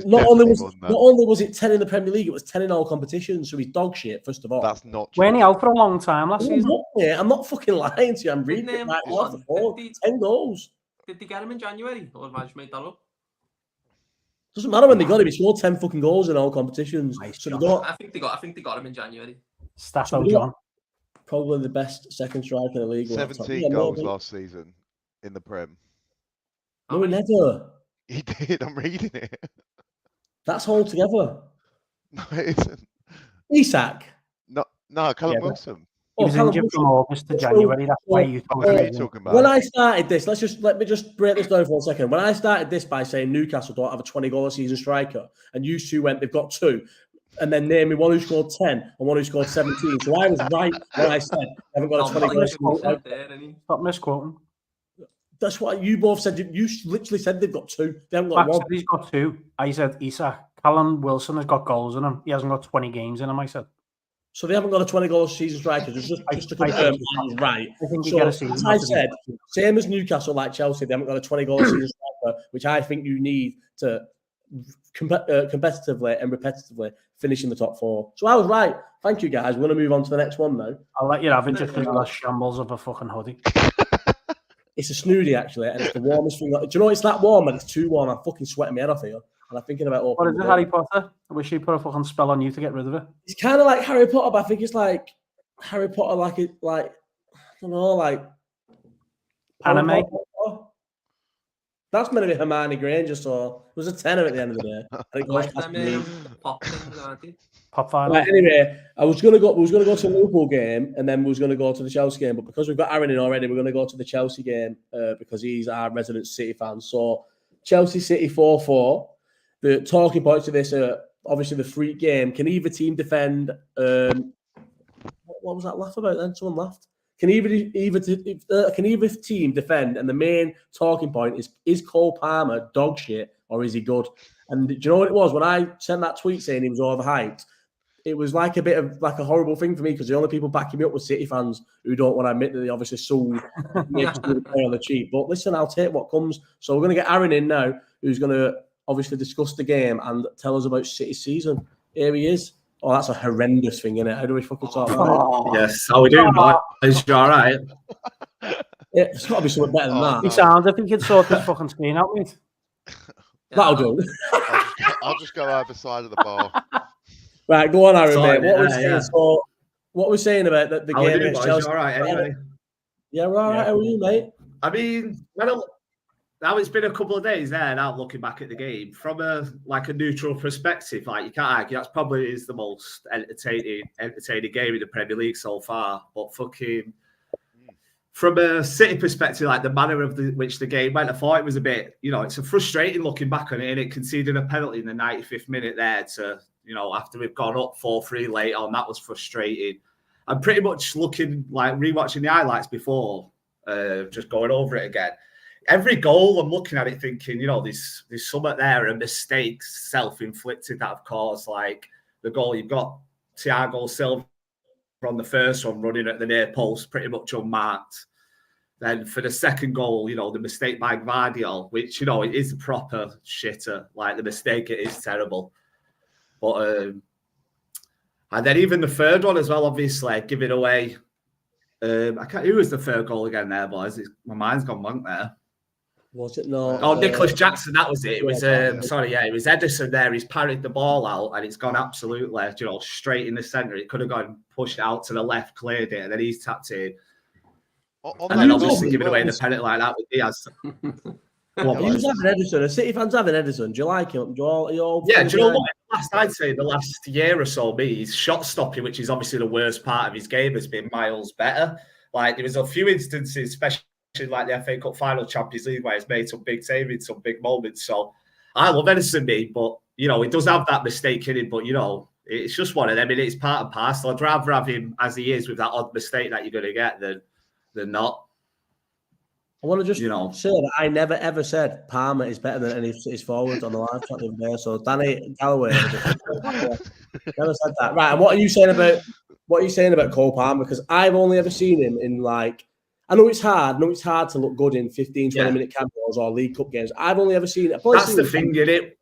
B: Not only was it 10 in the Premier League, it was 10 in all competitions. So he's dog shit, first of all.
D: That's not true.
C: Weren't he out for a long time last season?
B: I'm not fucking lying to you. I'm reading it right off the board. 10 goals.
A: Did they get him in January? Or have I just made that up?
B: Doesn't matter when they got him. He scored 10 fucking goals in all competitions.
C: Nice
B: so
A: I think they got him in January.
C: Stato John.
B: Probably the best second striker in the league.
D: 17 goals last season in the Prem.
B: No, he never.
D: He did. I'm reading it.
B: That's all together.
D: No, it isn't.
B: Isak.
D: No, Callum Wilson.
C: He was injured from August to January. That's why you
D: talking about.
B: When I started this, let me just break this down for a second. When I started this by saying Newcastle don't have a 20-goal a season striker, and you two went, they've got 2. And then name me one who scored 10 and one who scored 17. So I was right when I said they haven't got a 20-goal season striker.
C: Stop misquoting.
B: That's what you both said. You literally said they've got 2. They haven't got 1.
C: He's got 2. I said Isak. Callum Wilson has got goals in him. He hasn't got 20 games in him, I said. So
B: they haven't got a 20-goal season striker. Just to confirm, right.
C: I think
B: so, as I said, same as Newcastle, like Chelsea, they haven't got a 20-goal season striker, which I think you need to competitively and repetitively finish in the top 4. So I was right. Thank you, guys. We're going to move on to the next one now.
C: I'll let you have it just because of the shambles of a fucking hoodie.
B: It's a snooty, actually, and it's the warmest thing. Do you know it's that warm and it's too warm? I'm fucking sweating my head off here. And I'm thinking about
C: what is it, Harry Potter? I wish he put a fucking spell on you to get rid of it.
B: It's kind of like Harry Potter, but I think it's like Harry Potter, like I don't know, like
C: anime.
B: That's meant to be Hermione Granger, so it was a 10 at the end of the day. I think
A: like them pop things, aren't they?
C: Pop final.
B: Right, anyway, we was gonna go to the Liverpool game, and then we was gonna go to the Chelsea game. But because we've got Aaron in already, we're gonna go to the Chelsea game because he's our resident City fan. So Chelsea City 4-4. The talking points of this are obviously the freak game. Can either team defend? What was that laugh about then? Someone laughed. Can either team defend? And the main talking point is Cole Palmer dog shit or is he good? And do you know what it was? When I sent that tweet saying he was overhyped, it was like a bit of like a horrible thing for me because the only people backing me up were City fans who don't want to admit that they obviously sold the play on the cheap. But listen, I'll take what comes. So we're going to get Aaron in now, who's going to obviously discuss the game and tell us about City's season. Here he is. Oh, that's a horrendous thing, isn't it? How do we fucking talk about it?
E: Yes. How are we doing, mate? Is you all right?
B: Yeah, it's got to be something better than that.
C: He sounds. I think you'd sort this fucking screen out, mate.
B: That'll do.
D: I'll just go either side of the bar.
B: Right, go on, Aaron, mate. What we're saying about the game against Chelsea?
E: All right, anyway.
B: Yeah, we're all right. How are you, mate?
E: I mean, now it's been a couple of days there. Now looking back at the game from a neutral perspective, like you can't argue that's probably is the most entertaining game in the Premier League so far. But fucking from a City perspective, like the manner of which the game went, I thought it was a bit, it's a frustrating looking back on it, and it conceded a penalty in the 95th minute there to, after we've gone up 4-3 late on. That was frustrating. I'm pretty much looking like rewatching the highlights before, just going over it again. Every goal, I'm looking at it thinking, there's something there, and mistakes self-inflicted that have caused, like the goal you've got Thiago Silva on the first one running at the near post, pretty much unmarked. Then for the second goal, the mistake by Gvardiol, which, it is a proper shitter. Like the mistake, it is terrible. But And then even the third one as well, obviously, giving away. Who was the third goal again there, boys? My mind's gone blank there.
B: Was it not?
E: Oh, Nicholas Jackson, that was it. It was,
B: yeah.
E: it was Edison there. He's parried the ball out and it's gone absolutely, straight in the centre. It could have gone pushed out to the left, cleared it, and then he's tapped in. And then obviously giving away the penalty like that with Diaz.
B: Who's having Edison? A City fans having Edison. Do you like him? Do you know
E: what? I'd say the last year or so, his shot stopping, which is obviously the worst part of his game, has been miles better. Like there was a few instances, especially like the FA Cup final, Champions League, where he's made some big savings, some big moments. So I love Edison, but he does have that mistake in him. But it's just one of them. It's part and parcel. I'd rather have him as he is with that odd mistake that you're going to get than not.
B: I want to just say that I never ever said Palmer is better than any of his forwards on the live chat the other day. So Danny Galloway never said that. Right, and what are you saying about Cole Palmer? Because I've only ever seen him in I know it's hard. To look good in 15, 20-minute cameos or League Cup games. I've only ever seen it.
E: That's the thing, isn't it?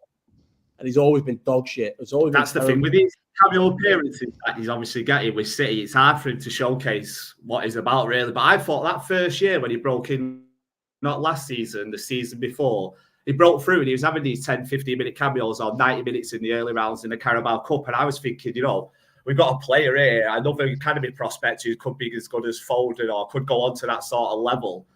B: And he's always been dog shit.
E: That's the thing with his cameo appearances that he's obviously getting with City. It's hard for him to showcase what he's about, really. But I thought that first year when he broke in, not last season, the season before, he broke through and he was having these 10, 15-minute cameos or 90 minutes in the early rounds in the Carabao Cup. And I was thinking, we've got a player here, another academy prospect who could be as good as Foden or could go on to that sort of level.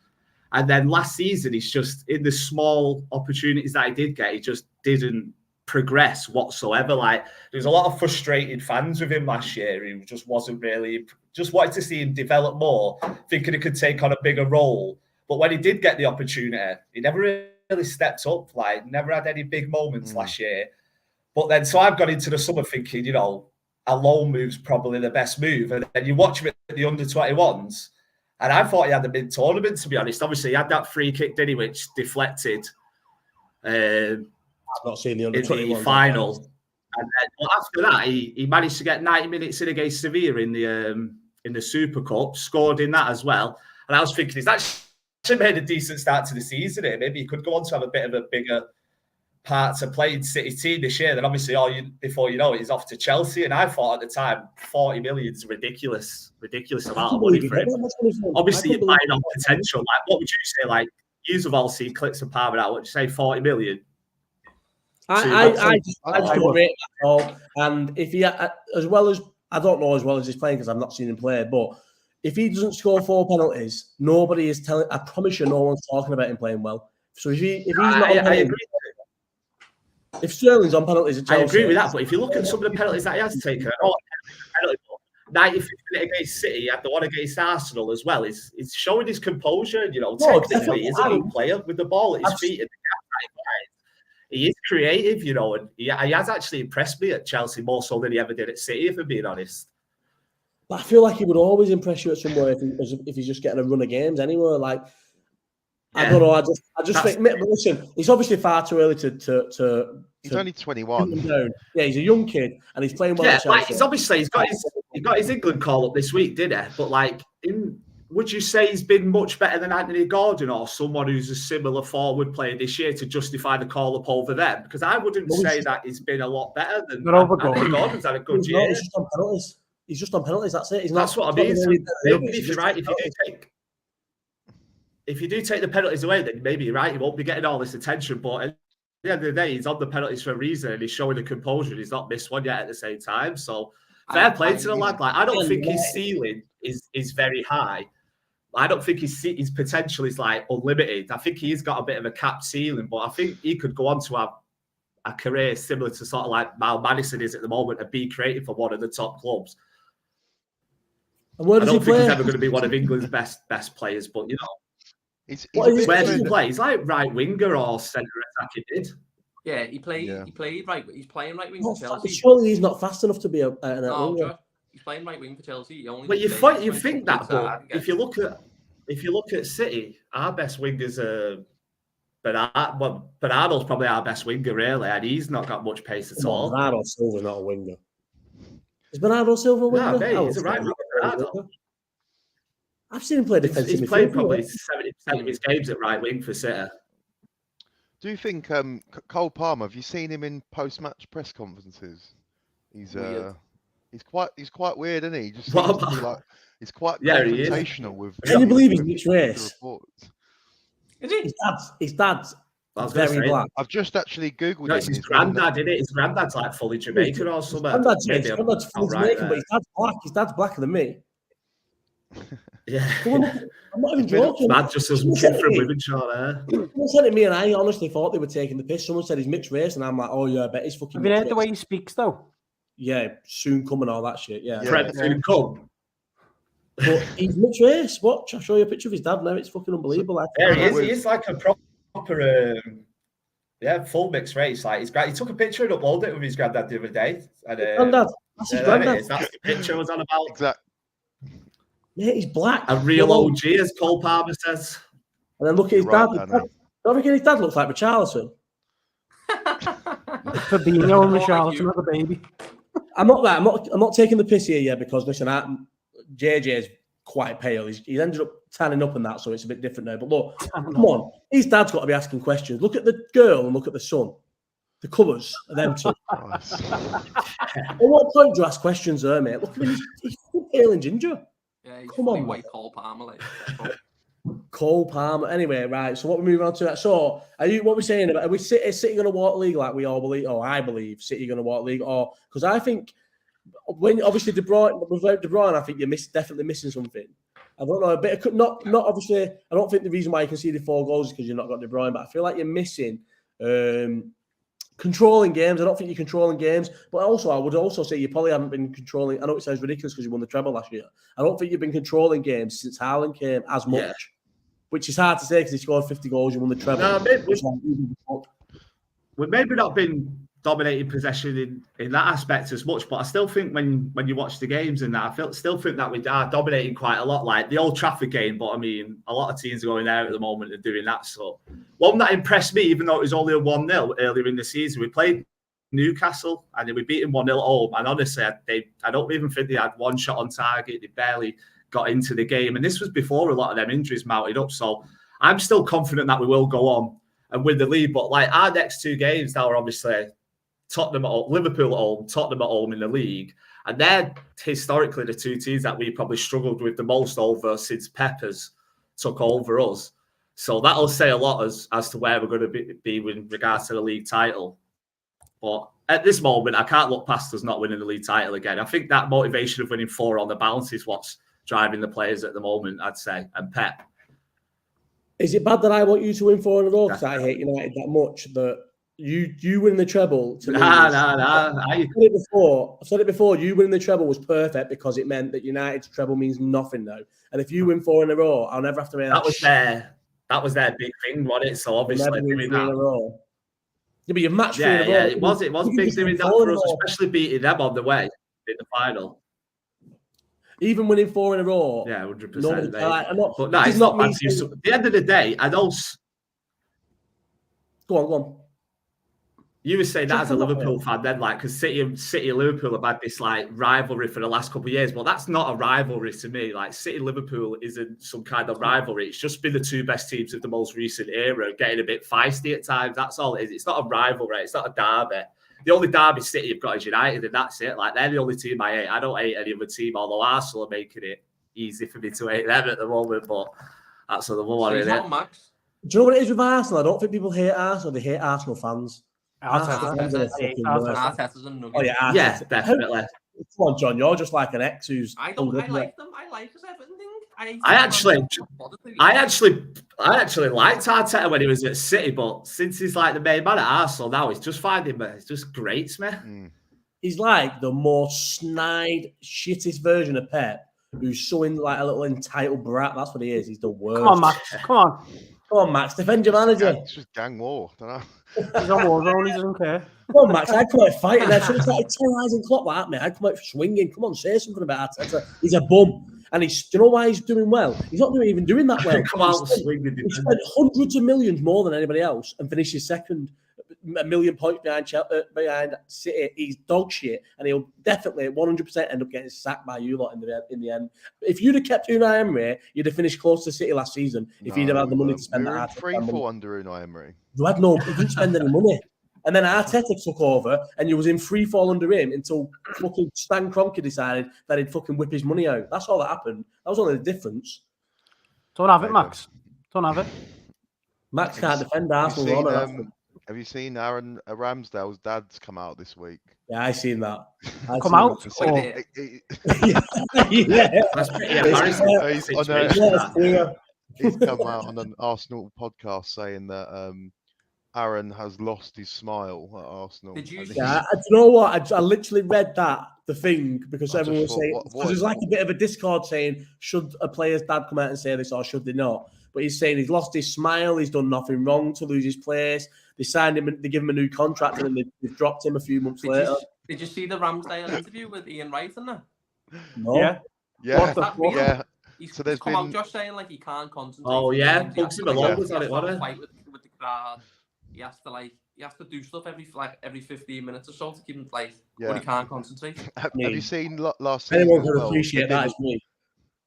E: And then last season, he's just, in the small opportunities that he did get, he just didn't progress whatsoever. Like, there's a lot of frustrated fans with him last year who just wasn't really, just wanted to see him develop more, thinking he could take on a bigger role. But when he did get the opportunity, he never really stepped up, never had any big moments last year. But then, so I've gone into the summer thinking, a loan move's probably the best move. And then you watch him at the under-21s, and I thought he had a mid-tournament, to be honest. Obviously, he had that free kick, didn't he, which deflected
B: I've not seen the under-21
E: in the final. And then after that, he managed to get 90 minutes in against Sevilla in the Super Cup, scored in that as well. And I was thinking, he's actually made a decent start to the season here. Maybe he could go on to have a bit of a bigger part to play in City team this year. Then obviously, before you know it, he's off to Chelsea. And I thought at the time, 40 million is ridiculous amount of money for him. Obviously, you're buying on potential. What would you say? You've all seen clips of Palmer out. What would you say, 40 million?
B: I just don't rate that at all. And if he, as well as he's playing, because I've not seen him play, but if he doesn't score 4 penalties, nobody is telling. I promise you, no one's talking about him playing well. So if he's not, I agree. If Sterling's on penalties,
E: I agree with that. But if you look at some of the penalties that he has taken, 95th minute against City, he had the one against Arsenal as well. He's showing his composure. Technically, he's a good player with the ball at his feet. He is creative, and he has actually impressed me at Chelsea more so than he ever did at City, if I'm being honest.
B: But I feel like he would always impress you at somewhere if he's just getting a run of games anywhere. I don't know. I just think. But listen, it's obviously far too early to
D: He's only 21.
B: Yeah, he's a young kid and he's playing well.
E: Yeah, he's got his England call up this week, did he? But would you say he's been much better than Anthony Gordon or someone who's a similar forward player this year to justify the call up over them? Because I wouldn't say that he's been a lot better than Anthony Gordon's had a good year.
B: He's just on penalties. He's just on penalties. That's it.
E: That's what I mean. If you're right, if you do take the penalties away, then maybe you're right. He won't be getting all this attention. But at the end of the day, he's on the penalties for a reason, and he's showing the composure. He's not missed one yet at the same time. So fair play to the lad. I don't think his ceiling is very high. I don't think his potential is unlimited. I think he's got a bit of a capped ceiling, but I think he could go on to have a career similar to sort of like Mal Madison is at the moment and be creative for one of the top clubs.
B: And where does
E: I don't
B: he
E: think
B: play?
E: he's ever going to be one of England's best players, but
D: where
E: does he play? He's like right winger or centre attacking mid.
A: Yeah, he played right. He's playing right wing for Chelsea.
B: Surely he's not fast enough to be an winger.
A: He's playing right wing for Chelsea.
E: But you think that, but if you look at City, our best wingers are Bernardo's probably our best winger, really, and he's not got much pace at all.
B: Bernardo Silva's not a winger. Is Bernardo Silva a winger?
E: No, mate, he's a right winger. Bernardo.
B: I've seen him play defensive.
E: He's played probably 70% of his games at right wing for City.
D: Do you think Cole Palmer? Have you seen him in post-match press conferences? He's He's quite weird, isn't he? He just
E: What
D: seems to be
E: about-
D: like he's quite
E: Yeah, he is.
D: confrontational with.
B: Can you believe he's
D: with
B: mixed
D: the
B: race?
D: reports.
A: Is he?
B: His dad's
E: I was gonna
B: very
E: say,
B: black.
D: I've just actually googled
E: No,
D: him.
E: it's
D: and
E: his
D: he's really
E: granddad, isn't it? His granddad's like fully Jamaican or something.
B: Granddad's
E: Maybe I'm
B: fully
E: outright
B: Jamaican, but his dad's black. His dad's blacker than me.
E: Yeah.
B: I'm not even
D: It's been-
B: joking.
E: Man just doesn't kid from women short hair.
B: Someone said it to me, and I honestly thought they were taking the piss. Someone said he's mixed race, and I'm like, oh yeah, I bet he's fucking.
C: Have you
B: mixed
C: heard the
B: race.
C: way he speaks though?
B: Yeah, soon coming, all that shit. Yeah,
D: Yeah.
E: Fred soon come.
B: but he's mixed race. Watch, I'll show you a picture of his dad now. It's fucking unbelievable. Like,
E: Yeah, he is. He is like a proper, full mixed race. Like he's great. He took a picture and uploaded it with his granddad the other day. And
B: Granddad, that's his
E: there it
B: granddad.
E: is. That's the picture I was on about.
D: Exactly.
B: Mate, he's black.
E: A real
B: Well,
E: OG, as Cole Palmer says.
B: And then look at his
D: You're
B: dad.
D: right,
B: His
D: Danny.
B: dad. Don't reckon his dad looks like Richarlison?
C: Fabinho and
A: More like
C: Richarlison
A: you.
C: have a baby.
B: I'm not taking the piss here yet because listen, JJ is quite pale. He's ended up tanning up and that, so it's a bit different now. But look, come on, his dad's got to be asking questions. Look at the girl and look at the son. The colours of them two.
D: Nice.
B: At what point do you ask questions there, mate? Look at him, he's pale and ginger.
A: Yeah, he's
B: Come
A: fully
B: on,
A: white Cole Palmer. Like,
B: Cole Palmer. Anyway, right. So what we're moving on to that. So what we're saying about, is City going to walk the league like we all believe, or I believe City going to walk the league, or because I think when obviously without De Bruyne, I think you're definitely missing something. I don't know, a bit of, not obviously. I don't think the reason why you conceded 4 goals is because you've not got De Bruyne, but I feel like you're missing controlling games. I don't think you're controlling games, but also I would also say you probably haven't been controlling. I know it sounds ridiculous because you won the treble last year. I don't think you've been controlling games since Haaland came as much, which is hard to say because he scored 50 goals. You won the treble.
E: No, we've maybe not been dominating possession in that aspect as much, but I still think when you watch the games and that, still think that we are dominating quite a lot, like the Old Trafford game. But I mean, a lot of teams are going there at the moment and doing that. So one that impressed me, even though it was only a 1-0 earlier in the season, we played Newcastle and we beat them 1-0 at home. And honestly, I don't even think they had one shot on target. They barely got into the game. And this was before a lot of them injuries mounted up. So I'm still confident that we will go on and win the league. But like our next 2 games now are obviously Tottenham at home, Liverpool at home, Tottenham at home in the league. And they're historically the 2 teams that we probably struggled with the most over since Peppers took over us. So that'll say a lot as to where we're going to be with regards to the league title. But at this moment, I can't look past us not winning the league title again. I think that motivation of winning 4 on the bounce is what's driving the players at the moment, I'd say, and Pep.
B: Is it bad that I want you to win 4 in a row because I hate United that much that you win the treble?
E: Nah.
B: I've said it before. You winning the treble was perfect because it meant that United's treble means nothing now. And if you win 4 in a row, I'll never have to hear that.
E: That was their big thing, wasn't it? So obviously doing that.
B: In a row. Yeah, but you've matched 3 in a row.
E: Yeah, it was big doing that for us, especially beating them on the way in the final.
B: Even winning 4 in a row.
E: Yeah, 100%.
B: But
E: no, it's not bad to use. At the end of the day, I don't.
B: Go on.
E: You were saying that as a Liverpool fan, then, like, because City and Liverpool have had this like rivalry for the last couple of years. Well, that's not a rivalry to me. Like, City Liverpool isn't some kind of rivalry. It's just been the 2 best teams of the most recent era, getting a bit feisty at times. That's all it is. It's not a rivalry. It's not a derby. The only derby City you've got is United, and that's it. Like, they're the only team I hate. I don't hate any other team, although Arsenal are making it easy for me to hate them at the moment. But that's another one, isn't it?
A: Max.
B: Do you know what it is with Arsenal? I don't think people hate Arsenal. They hate Arsenal fans.
A: Arteta's a nugget.
E: Yeah, definitely.
B: Come on, John. You're just like an ex who's.
A: I like them. I like his Everton thing.
E: I actually liked Arteta when he was at City, but since he's like the main man at Arsenal now, he's just grates me.
B: He's like the more snide, shittest version of Pep, who's so like a little entitled brat. That's what he is. He's the worst.
C: Come on, Max. Come on,
B: Max. Defend your manager.
D: It's just gang war. Don't know.
C: He's on war zone. He doesn't care.
B: Come on, Max. I'd come out fighting. I should have started terrorising Klopp like that, mate. I'd come out swinging. Come on, say something about Arteta. He's a bum. And do you know why he's doing well? He's not even doing that well.
E: Come out swinging.
B: He spent hundreds of millions more than anybody else and finishes second. A million points behind City. He's dog shit, and he'll definitely 100% end up getting sacked by you lot in the end. If you'd have kept Unai Emery, you'd have finished close to City last season. If you'd have had the money to spend that.
D: 3-4 under Unai Emery.
B: You didn't spend any money. And then Arteta took over, and you was in free fall under him until fucking Stan Kroenke decided that he'd fucking whip his money out. That's all that happened. That was only the difference.
C: Don't have it, Max. Don't have it.
B: Max can't defend Arsenal.
D: Have you seen Aaron Ramsdale's dad's come out this week?
B: Yeah, I seen that.
C: Come out?
B: Yeah.
E: That's pretty embarrassing.
D: He's come out on an Arsenal podcast saying that Aaron has lost his smile at Arsenal.
A: Did you?
B: Yeah, do you know what? I literally read the thing because everyone was saying because there's like a bit of a discord saying should a player's dad come out and say this or should they not? But he's saying he's lost his smile. He's done nothing wrong to lose his place. They signed him. They give him a new contract, and then they've dropped him a few months later.
A: Did you see the Ramsdale interview with Ian Wright and that?
B: No.
D: Yeah.
A: He's
D: So there's
A: come
D: been...
A: out just saying like he can't concentrate.
E: Oh yeah, Bugs him along with it, wasn't it?
A: Fight with the crowd. He has to do stuff every 15 minutes or so to keep him but he can't concentrate.
D: Have you seen last season?
B: Anyone can appreciate that. It's me.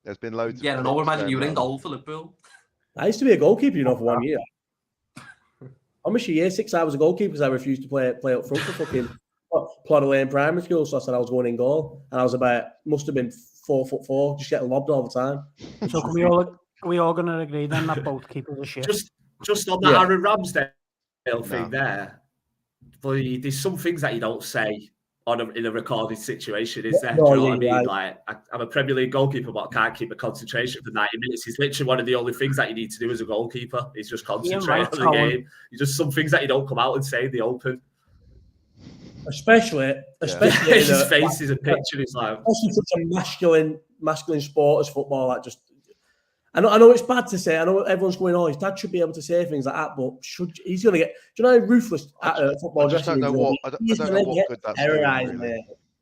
D: There's been loads.
A: Yeah, and I imagine you were in goal for Liverpool.
B: I used to be a goalkeeper, for 1 year. I'm actually year 6. I was a goalkeeper because I refused to play up front for fucking Plodder Lane Primary School. So I said I was going in goal, and I was must have been 4'4", just getting lobbed all the time.
C: So are we all going to agree then that both keepers are shit?
E: Just on that Aaron Ramsdale thing there, but there's some things that you don't say in a recorded situation, is there? Do you know what I mean? Like, I'm a Premier League goalkeeper, but I can't keep a concentration for 90 minutes. It's literally one of the only things that you need to do as a goalkeeper. Is just concentrate on the game. It's just some things that you don't come out and say in the open.
B: Especially
E: his face is a picture. It's like
B: especially such a masculine sport as football. Like I know it's bad to say. I know everyone's going, his dad should be able to say things like that, but he's going to get? Do you know how ruthless football dressing room?
D: I don't know what good that's
B: terrorised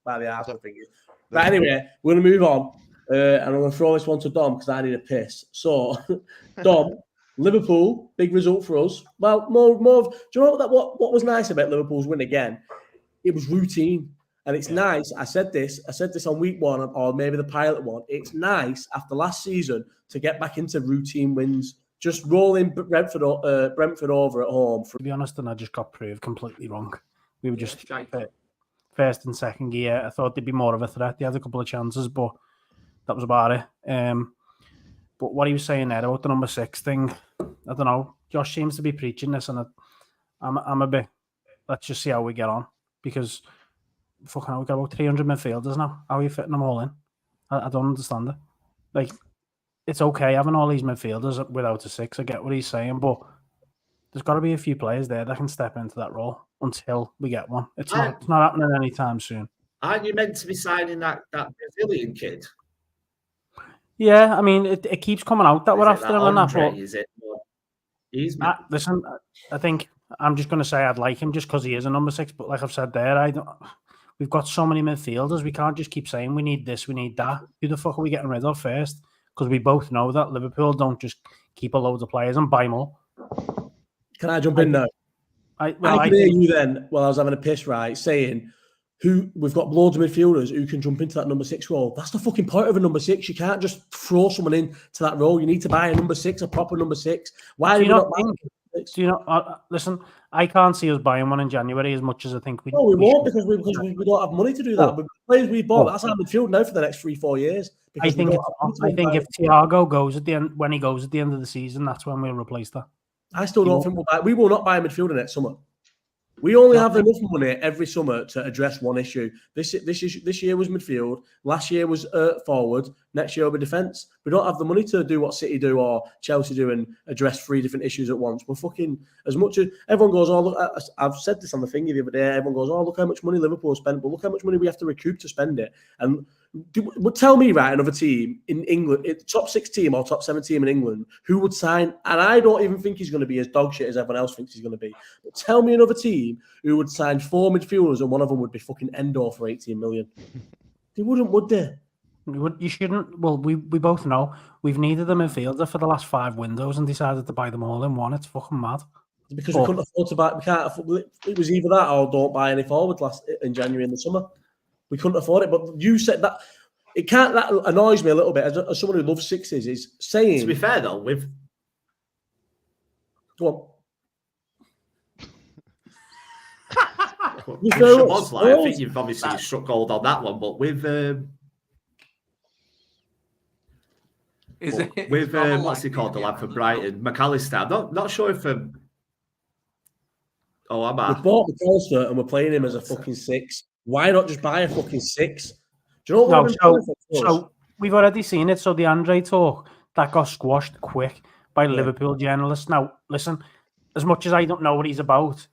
B: by the Arsenal thing. But anyway, we're going to move on, and I'm going to throw this one to Dom because I need a piss. So, Dom, Liverpool, big result for us. Well, more. Do you know what was nice about Liverpool's win again? It was routine. And it's nice. I said this on week 1 or maybe the pilot one. It's nice after last season to get back into routine wins. Just rolling Brentford over at home.
C: To be honest, and I just got proved completely wrong. We were just first and second gear. I thought they'd be more of a threat. They had a couple of chances, but that was about it. But what he was saying there about the number 6 thing, I don't know. Josh seems to be preaching this, and I'm a bit. Let's just see how we get on because. Fucking hell, we've got about 300 midfielders now. How are you fitting them all in? I don't understand it. Like, it's okay having all these midfielders without a 6. I get what he's saying, but there's got to be a few players there that can step into that role until we get one. It's not happening anytime soon.
E: Aren't you meant to be signing that Brazilian kid?
C: Yeah, I mean, it keeps coming out that we're after him and that. But
E: is it?
C: Listen, I think I'm just going to say I'd like him just because he is a number 6. But like I've said there, we've got so many midfielders. We can't just keep saying we need this, we need that. Who the fuck are we getting rid of first? Because we both know that Liverpool don't just keep a load of players and buy more.
B: Can I jump in now? I can hear you then while I was having a piss, right, saying we've got loads of midfielders who can jump into that number 6 role. That's the fucking point of a number 6. You can't just throw someone into that role. You need to buy a number 6, a proper number 6. Why do you not buying?
C: Do you know? Listen, I can't see us buying one in January as much as I think we.
B: No, we won't because we don't have money to do that. But the players we bought, that's our midfield now for the next 3-4 years.
C: I think if Thiago goes at the end, when he goes at the end of the season, that's when we'll replace that.
B: I still don't think we will not buy a midfielder next summer. We only have enough money every summer to address one issue. This year was midfield. Last year was forward. Next year will be defence. We don't have the money to do what City do or Chelsea do and address 3 different issues at once. We're fucking, as much as everyone goes, oh, look, I've said this on the thingy the other day. Everyone goes, oh, look how much money Liverpool spent, but look how much money we have to recoup to spend it. And tell me, right, another team in England, top 6 team or top 7 team in England, who would sign, and I don't even think he's going to be as dog shit as everyone else thinks he's going to be, but tell me another team who would sign 4 midfielders and one of them would be fucking Endo for 18 million. They wouldn't, would they?
C: You shouldn't. Well, we both know we've needed a midfielder for the last 5 windows and decided to buy them all in one. It's fucking mad.
B: Because we couldn't afford to buy. We can't afford, it was either that or don't buy any forward in January and the summer. We couldn't afford it. But you said that it can't. That annoys me a little bit as someone who loves 6s. Is saying.
E: To be fair though,
B: go on.
E: I think you've obviously struck gold on that one, but with what's he called, the lad from Brighton, McAllister. I'm not sure if oh, am I?
B: We bought McAllister and we're playing him as a fucking 6. Why not just buy a fucking 6? Do you know what?
C: So we've already seen it. So the Andre talk that got squashed quick by Liverpool journalists. Now, listen, as much as I don't know what he's about,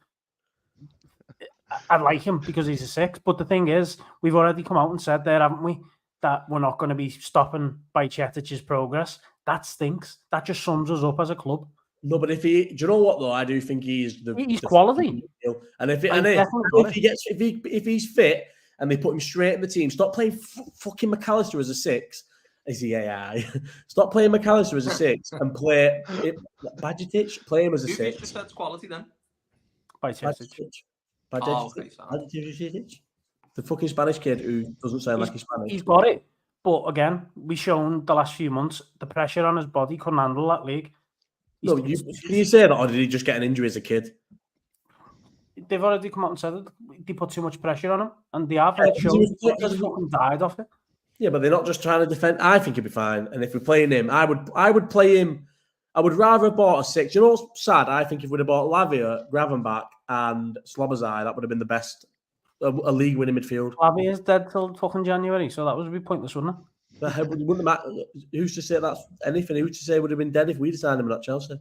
C: I like him because he's a 6. But the thing is, we've already come out and said there, haven't we, that we're not going to be stopping Bajcetic's progress. That stinks. That just sums us up as a club.
B: No, but do you know what though? I do think he's
C: quality.
B: And if he's fit and they put him straight in the team, stop playing fucking McAllister as a 6. Is he AI? Stop playing McAllister as a 6 and play Bajcetic. Play him as a 6.
A: Just that's quality then.
B: Bajcetic.
A: Bajcetic.
B: The fucking Spanish kid who doesn't sound like he's Spanish.
C: He's got it, but again, we've shown the last few months the pressure on his body couldn't handle that league.
B: No, can you say that, or did he just get an injury as a kid?
C: They've already come out and said that they put too much pressure on him, and they have. He's fucking died off it.
B: Yeah, but they're not just trying to defend. I think he'd be fine, and if we're playing him, I would play him. I would rather have bought a 6. You know what's sad? I think if we'd have bought Lavia, Gravenbach, and Slobozai, that would have been the best a league-winning midfield.
C: Lavia's dead till fucking January, so that would be pointless, wouldn't it?
B: It wouldn't matter. Who's to say that's anything? Who's to say would have been dead if we'd signed him at Chelsea?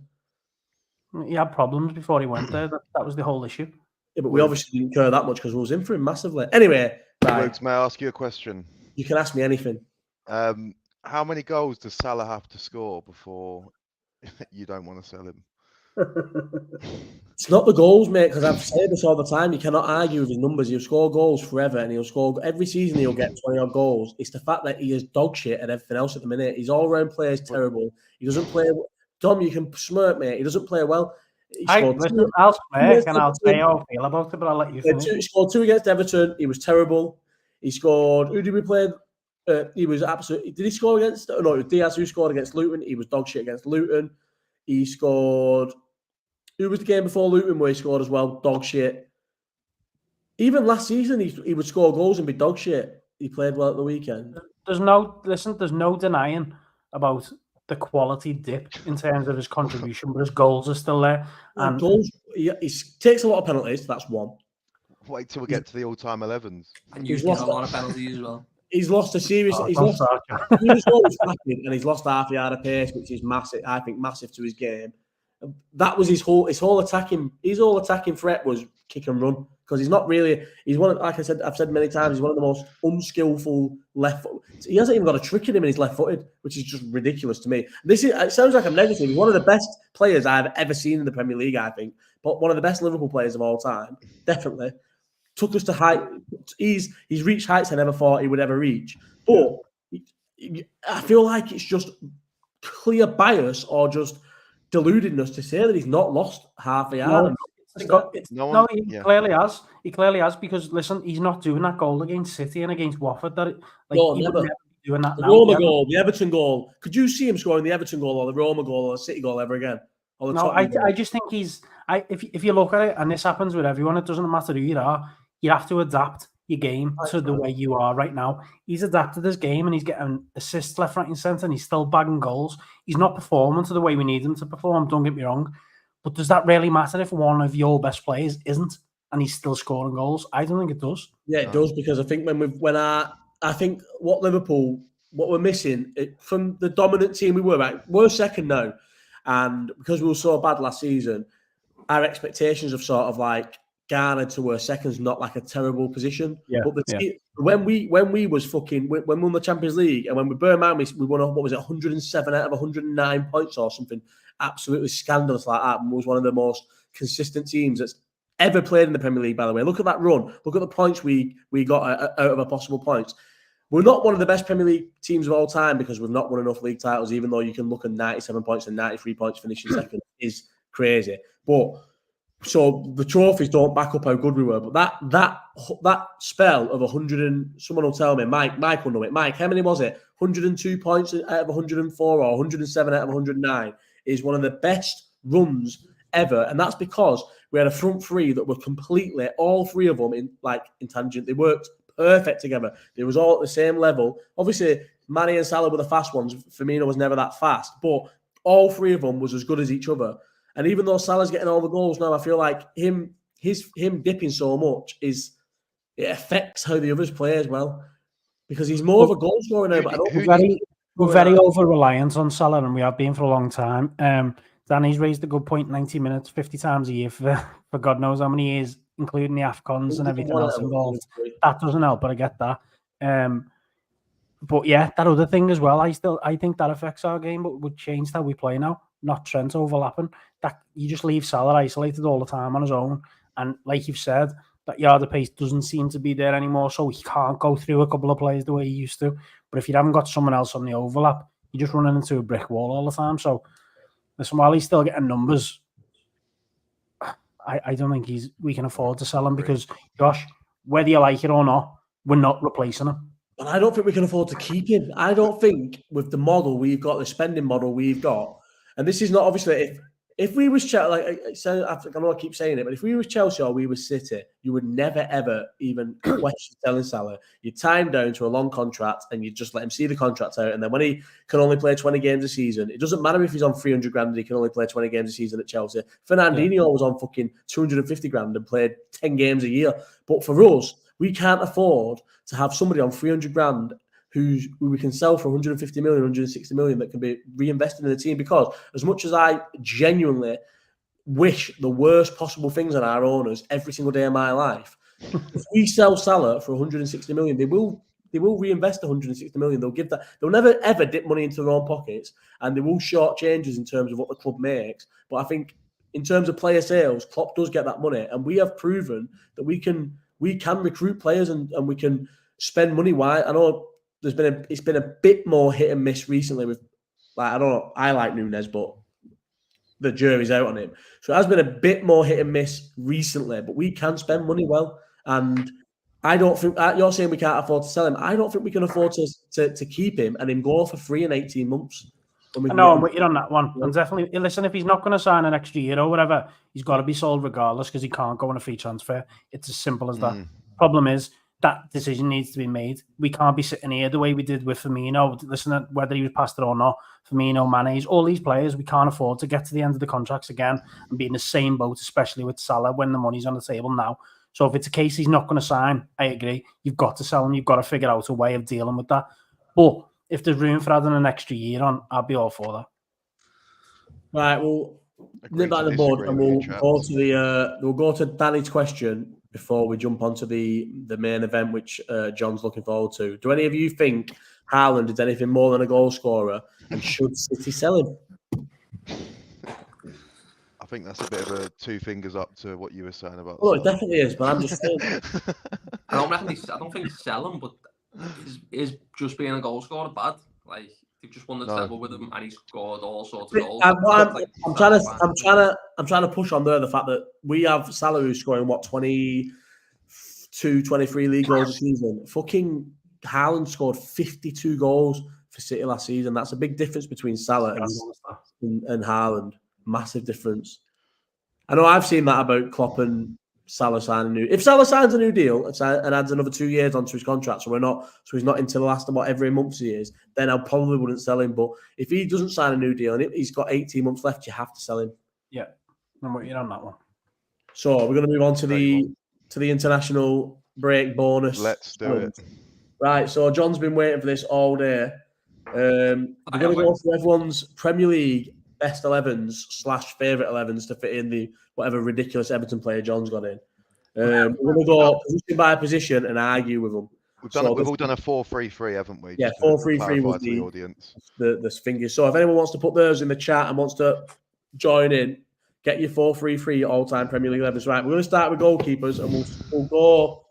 C: He had problems before he went there. That was the whole issue.
B: Yeah, but we obviously didn't care that much because we was in for him massively. Anyway,
D: Woogs, may I ask you a question?
B: You can ask me anything.
D: How many goals does Salah have to score before you don't want to sell him?
B: It's not the goals, mate, because I've said this all the time. You cannot argue with his numbers. He'll score goals forever, and he'll score every season. He'll get 20-odd goals. It's the fact that he is dog shit at everything else at the minute. His all-round play is terrible. He doesn't play. Tom, you can smirk, mate. He doesn't play well.
C: I'll smirk and I'll say how I feel about it, but I'll let you finish.
B: He scored 2 against Everton. He was terrible. He scored. Who did we play? He was absolutely. Did he score against? No, it was Diaz who scored against Luton. He was dog shit against Luton. He scored. Who was the game before Luton where he scored as well? Dog shit. Even last season, he would score goals and be dog shit. He played well at the weekend.
C: There's no denying about the quality dip in terms of his contribution, but his goals are still there. And
B: goals, he takes a lot of penalties. That's one.
D: Wait till we get to the all-time 11s.
A: And he's lost a lot of penalties as well.
B: He's lost a series. He's lost and he's lost half a yard of pace, which is massive. I think massive to his game. That was his whole attacking threat was kick and run, because he's not really. He's one of, like I said, I've said many times, he's one of the most unskillful left foot. He hasn't even got a trick in him, and he's left-footed, which is just ridiculous to me. It sounds like I'm negative. He's one of the best players I've ever seen in the Premier League, I think, but one of the best Liverpool players of all time, definitely. Took us to height. He's reached heights I never thought he would ever reach. But I feel like it's just clear bias or just deludedness to say that he's not lost half a yard.
C: He clearly has. He clearly has, because listen, he's not doing that goal against City and against Watford. He would never be doing that.
B: The Roma goal, the Everton goal. Could you see him scoring the Everton goal or the Roma goal or the City goal ever again?
C: No, I just think he's. If you look at it, and this happens with everyone, it doesn't matter who you are. You have to adapt your game to the way you are right now. He's adapted his game and he's getting assists left, right, and centre, and he's still bagging goals. He's not performing to the way we need him to perform, don't get me wrong. But does that really matter if one of your best players isn't and he's still scoring goals? I don't think it does.
B: Yeah, it does, because I think I think what we're missing from the dominant team we were, right? We're second now. And because we were so bad last season, our expectations have sort of like garnered to where second's not like a terrible position.
C: Yeah,
B: but when we won the Champions League and when we Burnley, we won 107 out of 109 points or something absolutely scandalous like that, and was one of the most consistent teams that's ever played in the Premier League, by the way. Look at that run. Look at the points we got out of our possible points. We're not one of the best Premier League teams of all time because we've not won enough league titles, even though you can look at 97 points and 93 points finishing second is crazy. But so the trophies don't back up how good we were. But that spell of 100 and someone will tell me, Mike will know it. Mike, how many was it? 102 points out of 104 or 107 out of 109 is one of the best runs ever, and that's because we had a front three that were completely, all three of them, in tangent. They worked perfect together. They was all at the same level. Obviously, Mane and Salah were the fast ones. Firmino was never that fast, but all three of them was as good as each other. And even though Salah's getting all the goals now, I feel like him dipping so much it affects how the others play as well, because he's more of a goal scorer now. But
C: we're very over reliant on Salah, and we have been for a long time. Danny's raised a good point. 90 minutes, 50 times a year for God knows how many years, including the AFCONs and everything else involved. That doesn't help, but I get that. But yeah, that other thing as well. I think that affects our game, but would change how we play now. Not Trent overlapping. That you just leave Salah isolated all the time on his own, and like you've said, that yard of pace doesn't seem to be there anymore. So he can't go through a couple of players the way he used to. But if you haven't got someone else on the overlap, you're just running into a brick wall all the time. So listen, while he's still getting numbers, I don't think we can afford to sell him, because Josh, whether you like it or not, we're not replacing him.
B: But I don't think we can afford to keep him. I don't think with the model we've got, the spending model we've got, and this is not obviously if we was Chelsea, I know I keep saying it, but if we was Chelsea or we was City, you would never ever even question selling Salah. You tie him down to a long contract and you just let him see the contract out, and then when he can only play 20 games a season, it doesn't matter if he's on 300 grand and he can only play 20 games a season at Chelsea. Fernandinho was on fucking 250 grand and played 10 games a year. But for us, we can't afford to have somebody on 300 grand who we can sell for 150 million, 160 million that can be reinvested in the team. Because as much as I genuinely wish the worst possible things on our owners every single day of my life, if we sell Salah for 160 million, they will reinvest 160 million. They'll give that. They'll never ever dip money into their own pockets, and they will short changes in terms of what the club makes. But I think in terms of player sales, Klopp does get that money, and we have proven that we can recruit players and we can spend money. Why? I know it's been a bit more hit and miss recently with, like, I don't know, I like Núñez, but the jury's out on him. So it has been a bit more hit and miss recently, but we can spend money well. And I don't think you're saying we can't afford to sell him. I don't think we can afford to keep him and him go for free in 18 months.
C: No, I'm with you on that one. And definitely, listen, if he's not going to sign an extra year or whatever, he's got to be sold regardless, because he can't go on a free transfer. It's as simple as that. Problem is, that decision needs to be made. We can't be sitting here the way we did with Firmino. Listen, whether he was passed it or not, Firmino, Mane, all these players, we can't afford to get to the end of the contracts again and be in the same boat, especially with Salah when the money's on the table now. So if it's a case he's not going to sign, I agree. You've got to sell him. You've got to figure out a way of dealing with that. But if there's room for adding an extra year on, I'll be all for that.
B: Right, we'll nip back the board and we'll go to Danny's question before we jump onto the main event, which John's looking forward to. Do any of you think Haaland is anything more than a goal scorer, and should City sell him?
D: I think that's a bit of a two fingers up to what you were saying about.
B: Oh, it definitely is, but I'm just saying.
A: I don't think sell him, but is just being a goal scorer bad? Like, they've just won the treble with him and he's scored all sorts of goals.
B: I'm trying to push on there the fact that we have Salah who's scoring 22, 23 league goals a season. Fucking Haaland scored 52 goals for City last season. That's a big difference between Salah and Haaland. Massive difference. I know I've seen that about Klopp and Salah signing if Salah signs a new deal and adds another 2 years onto his contract, so he's not into the last of every month he is, then I probably wouldn't sell him. But if he doesn't sign a new deal and he's got 18 months left, you have to sell him.
C: Yeah, I'm with you on that one.
B: So we're going to move on to the international break bonus.
D: Let's do it.
B: Right, so John's been waiting for this all day. We're going to go through everyone's Premier League best 11s/favourite 11s to fit in the whatever ridiculous Everton player John's got in. We're going to go position by position and argue with them.
D: We've all done a 4-3-3, haven't we?
B: Yeah, 4-3-3 was the audience. The fingers. So if anyone wants to put theirs in the chat and wants to join in, get your 4-3-3 all-time Premier League 11s. Right, we're going to start with goalkeepers and we'll go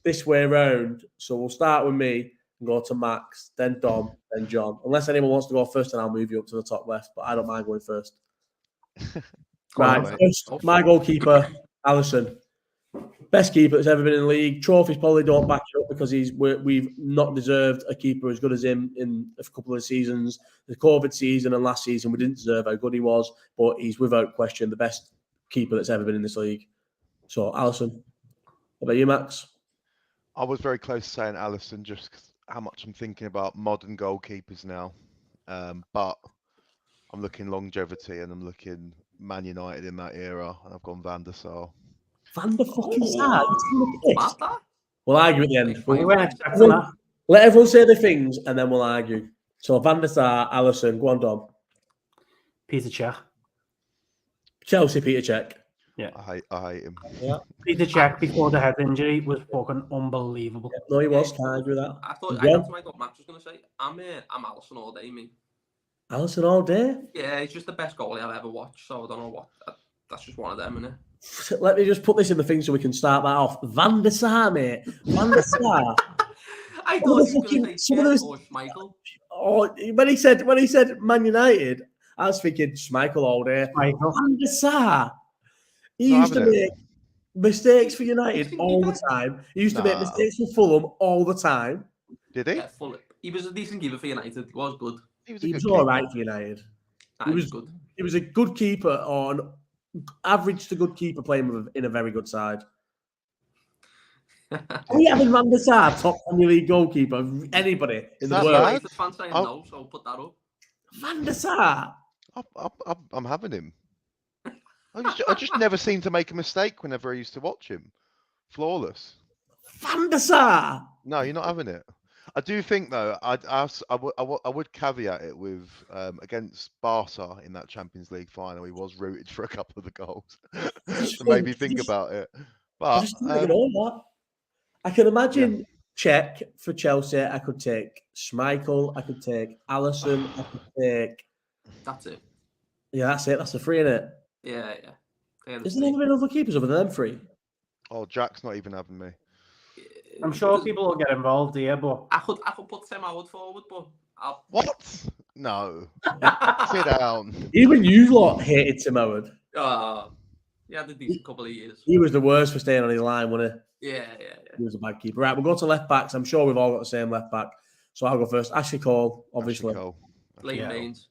B: this way around. So we'll start with me and go to Max, then Dom, then John. Unless anyone wants to go first, and I'll move you up to the top left, but I don't mind going first. Right, first, my goalkeeper, Alisson. Best keeper that's ever been in the league. Trophies probably don't back it up because we've not deserved a keeper as good as him in a couple of seasons. The COVID season and last season, we didn't deserve how good he was, but he's without question the best keeper that's ever been in this league. So, Alisson. What about you, Max?
D: I was very close to saying Alisson just 'cause how much I'm thinking about modern goalkeepers now. But I'm looking longevity and I'm looking Man United in that era, and I've gone Van der Sar.
B: Van der fucking Sar? We'll argue at the end. Let everyone say their things and then we'll argue. So, Van der Sar, Alisson, go on, Dom.
C: Peter Cech.
B: Chelsea, Peter Cech.
C: Yeah.
D: I hate him.
B: Yeah.
C: Peter Cech before the head injury was fucking unbelievable.
B: Yeah, no, he was. Can't argue with that.
A: I thought Max was going to say. I'm Alisson all day, me.
B: Alisson all day?
A: Yeah, he's just the best goalie I've ever watched, so I don't know what. That's just one of them, isn't it?
B: Let me just put this in the thing so we can start that off. Van der Sar, mate. Van der Sar.
A: I thought he was going to say Cech or Schmeichel.
B: Oh, when he said Man United, I was thinking Schmeichel all day.
C: Schmeichel.
B: Van der Sar. He used to make mistakes for United all the time. He used to make mistakes for Fulham all the time.
D: Did he?
A: Yeah, Fulham. He was a decent keeper for United. He was good.
B: He was all right for United.
A: He was good.
B: He was a good keeper, on average to good keeper playing in a very good side. Are we having Van der Sar top Premier League goalkeeper of anybody in the world?
A: The fans saying no, so I'll put that up.
B: Van der Sar.
D: I'm having him. I just never seem to make a mistake whenever I used to watch him. Flawless.
B: Van der Sar.
D: No, you're not having it. I do think though, I would caveat it with against Barca in that Champions League final. He was rooted for a couple of the goals, so maybe think about it. But
B: I can imagine Cech for Chelsea. I could take Schmeichel. I could take Alisson. I could take.
A: That's it.
B: Yeah, that's it. That's the three, isn't it?
A: Yeah.
B: Isn't there been other keepers other than them three?
D: Oh, Jack's not even having me.
C: I'm sure people will get involved here, but
A: I could put Tim Howard forward, but
D: what? No. Sit down.
B: Even you lot hated Tim Howard.
A: He had a decent couple of years.
B: He was the worst for staying on his line, wasn't he?
A: Yeah.
B: He was a bad keeper. Right, we'll go to left backs. I'm sure we've all got the same left back. So I'll go first. Ashley Cole, obviously.
A: Leighton Baines.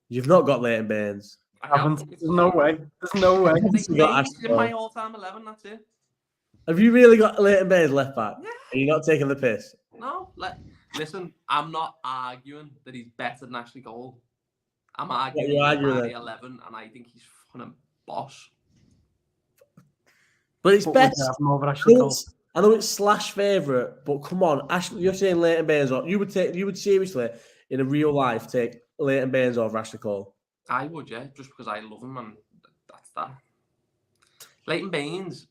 B: You've not got Leighton Baines.
C: I haven't. There's no way. There's no way.
A: Leighton Baines in my all-time 11, that's it.
B: Have you really got Leighton Baines left back?
A: Yeah.
B: Are you not taking the piss?
A: No. Listen, I'm not arguing that he's better than Ashley Cole. I'm arguing he's my 11, and I think he's fucking a boss.
B: But it's best. I know it's Slash favourite, but come on, Ashley, you're saying Leighton Baines. You would seriously, in a real life, take Leighton Baines over Ashley Cole?
A: I would, yeah, just because I love him, and that's that. Leighton Baines,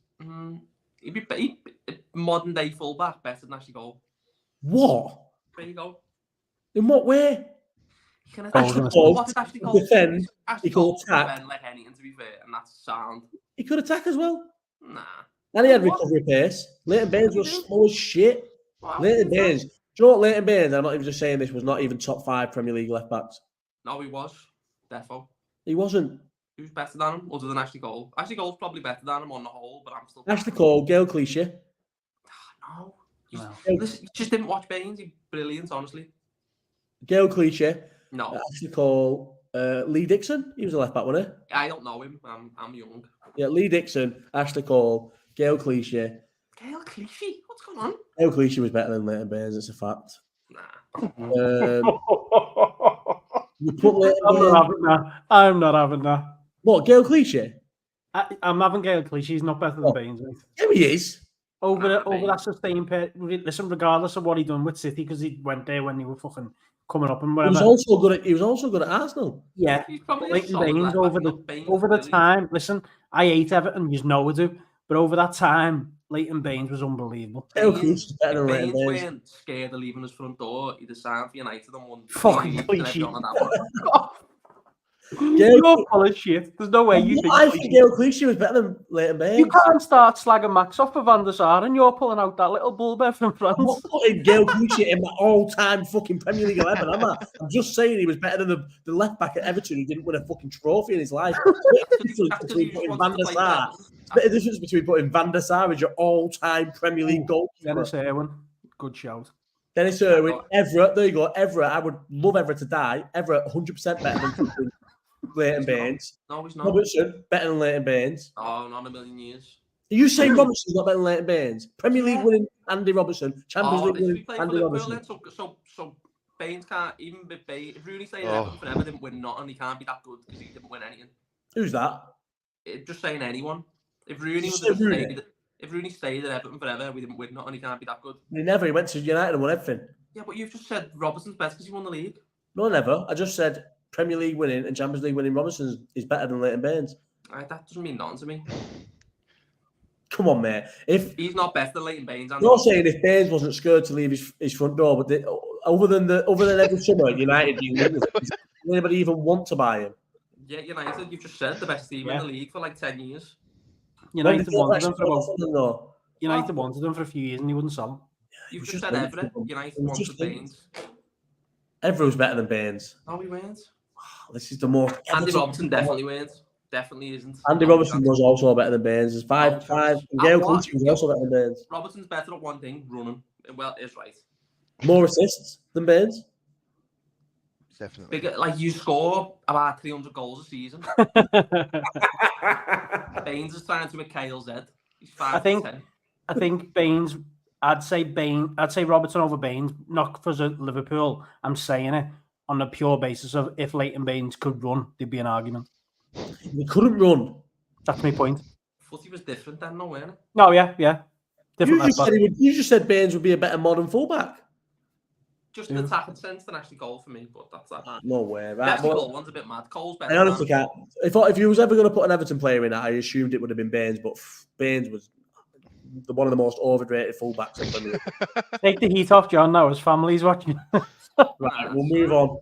A: he'd be modern day fullback, better than Ashley Cole.
B: What?
A: There you go.
B: In what way?
A: Ashley Cole
B: defend. He could attack.
A: Like anything, to be fair, and that's sound.
B: He could attack as well.
A: Nah.
B: And he had recovery pace. Leighton Baines was slow as shit. Leighton Baines. Do you know what Leighton Baines? I'm not even just saying this. Was not even top 5 Premier League left backs.
A: No, he was. Defo.
B: He wasn't.
A: He was better than him, other than Ashley Cole. Ashley Cole's probably better than him on the whole, but I'm still.
B: Ashley Cole, Gail Clichy.
A: No. You just didn't watch Baines. He's brilliant, honestly.
B: Gail Clichy.
A: No.
B: Ashley Cole. Lee Dixon. He was a left back, wasn't he?
A: I don't know him. I'm young.
B: Yeah, Lee Dixon, Ashley Cole, Gail Clichy.
A: Gail Clichy? What's going on?
B: Gail Clichy was better than Leighton Baines. It's a fact.
A: Nah.
B: You put Leighton Baines.
C: I'm not having that.
B: What, Gail Clichy?
C: I'm having Gail Clichy. He's not better than Baines.
B: Yeah, he is.
C: Over that sustained period. Listen, regardless of what he done with City, because he went there when they were fucking coming up and whatever.
B: He was also good at Arsenal.
C: Yeah, Leighton Baines over the time. Listen, I hate Everton. You know I do, but over that time, Leighton Baines was unbelievul.
A: Baines weren't scared of leaving his front door. He'd have signed for United and won.
C: Fucking Clichy. You're full of shit. There's no way you think.
B: I think Gail Clichy was better than Leighton Baines.
C: You can't start slagging Max off for Van der Sar and you're pulling out that little bullbear from France.
B: I'm not putting Gail Clichy in my all-time fucking Premier League 11, am I? I'm just saying he was better than the left back at Everton who didn't win a fucking trophy in his life. Van der Sar a bit of difference between putting Van der Sar as your all-time Premier League goalkeeper.
C: Dennis Irwin, good shout.
B: Dennis Irwin, Everett. There you go, Everett. I would love Everett to die. Everett, 100% better than Leighton Baines.
A: No, he's not.
B: Robertson, better than Leighton Baines.
A: Oh, not a million years.
B: Are you saying Robertson's not better than Leighton Baines? Premier League winning Andy Robertson, Champions League winning Andy Robertson.
A: So Baines can't even be Baines. If Rooney stayed at Everton forever, didn't win nothing, he can't be that good because he didn't win anything.
B: Who's that?
A: Just saying anyone. If Rooney stayed at Everton forever, we didn't win nothing, he can't be that good.
B: He never. He went to United and won everything.
A: Yeah, but you've just said Robertson's best because he won the league.
B: No, never. I just said Premier League winning and Champions League winning Robertson is better than Leighton Baines.
A: That doesn't mean nothing to me.
B: Come on, mate. If
A: he's not better than Leighton Baines,
B: you're saying if Baines wasn't scared to leave his front door, but other than every summer at United, does anybody even want to buy him?
A: Yeah, United. You've just said the best team in the league for like 10 years.
C: United wanted him for a few years and he wouldn't sell him.
A: You've just said Everett. United wanted Baines.
B: Everett was better than Baines.
A: No, he weren't.
B: This is the most.
A: Andy Robertson definitely weren't. Definitely isn't.
B: Andy Robertson was also better than Baines. There's five. Gail Clinton was also better than Baines.
A: Robertson's better at one thing, running. Well, it's right.
B: More assists than Baines.
D: Definitely.
A: Bigger, like you score about 300 goals a season. Baines is trying to Mikhail Z. He's 5'10".
C: I think Baines. I'd say Robertson over Baines, not because of Liverpool. I'm saying it on the pure basis of if Leighton Baines could run, there'd be an argument.
B: He couldn't run.
C: That's my point.
A: Footy was different then, no, wasn't it?
C: No, yeah. Different.
B: You just said Baines would be a better modern fullback.
A: Just in attacking sense than actually goal for me, but that's that.
B: No way, right?
A: The goal one's a bit mad. Cole's better.
B: I honestly can't. If you was ever going to put an Everton player in it, I assumed it would have been Baines, but Baines was one of the most overrated fullbacks in Premier League.
C: Take the heat off John now. His family's watching.
B: Right, we'll move on.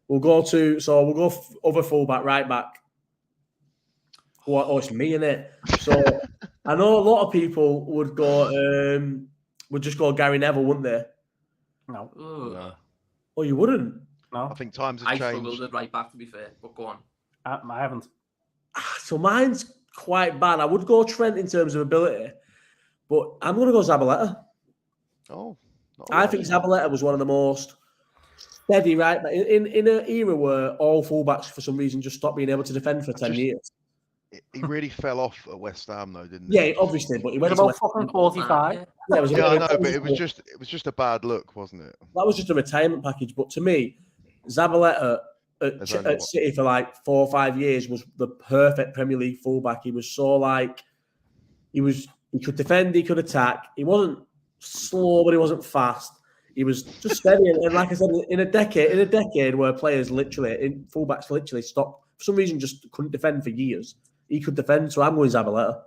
B: We'll go other fullback, right back. Oh, it's me, innit? So I know a lot of people would just go Gary Neville, wouldn't they?
C: No.
B: Oh, you wouldn't?
C: No.
D: I think times have changed.
A: I struggled with right back, to be fair, but go on.
C: I haven't.
B: So mine's quite bad. I would go Trent in terms of ability, but I'm going to go Zabaleta.
D: Oh.
B: I think Zabaleta was one of the most steady, right? In an era where all fullbacks, for some reason, just stopped being able to defend for 10 years.
D: He really fell off at West Ham, though, didn't he?
B: Yeah, obviously, but he went
C: about fucking 45.
B: Yeah,
D: I know, but it was just a bad look, wasn't it?
B: That was just a retirement package. But to me, Zabaleta at City for like 4 or 5 years was the perfect Premier League fullback. He was so he could defend, he could attack. He wasn't slow, but he wasn't fast. He was just steady. And like I said, in a decade where players fullbacks literally stopped for some reason, just couldn't defend for years. He could defend, so I'm going Zabaleta.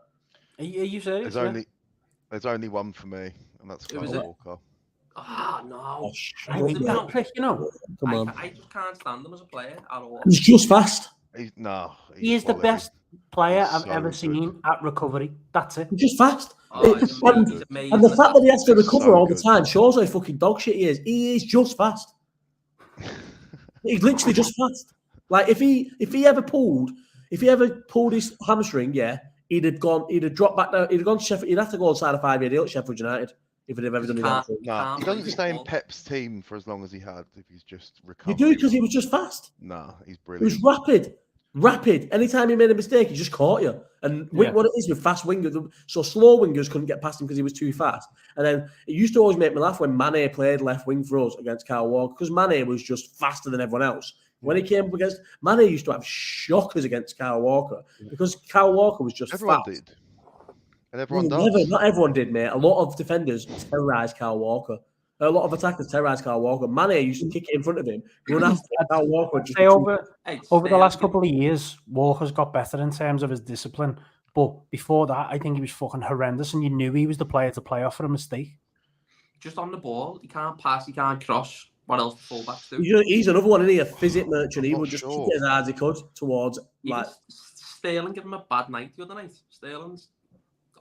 C: Are you serious?
D: There's only one for me, and that's Kyle Walker.
A: No.
C: I hate that prick,
B: Come on.
A: I just can't stand him as a player at all.
B: He's just fast.
C: He is the best player I've ever seen at recovery. That's it.
B: He's just fast.
A: And
B: the fact that he has to recover all the time shows how fucking dog shit he is. He is just fast. He's literally just fast. Like if he ever pulled his hamstring, he'd have dropped back down. He'd have gone to Sheffield. He'd have to go inside a 5-year deal at Sheffield United if he'd have ever done his hamstring.
D: No, he doesn't stay in Pep's team for as long as he had if he's just recovered.
B: You do because he was just fast.
D: No, he's brilliant.
B: He was rapid. Anytime he made a mistake, he just caught you. And what it is with fast wingers, so slow wingers couldn't get past him because he was too fast. And then it used to always make me laugh when Mane played left wing for us against Kyle Walker because Mane was just faster than everyone else. When he came up against Mane, used to have shockers against Kyle Walker because Kyle Walker was just
D: everyone
B: fast.
D: Did. And everyone does.
B: Not everyone did, mate. A lot of defenders terrorised Kyle Walker. A lot of attackers terrorised Kyle Walker. Mane used to kick it in front of him. Run after Kyle Walker.
C: Over the last couple of years, Walker's got better in terms of his discipline. But before that, I think he was fucking horrendous, and you knew he was the player to play off for a mistake.
A: Just on the ball, he can't pass, he can't cross. What else do fullbacks do?
B: He's another one, isn't he? A physic merchant. He would just kick it as hard as he could towards.
A: Sterling gave him a bad night the other night. Sterling's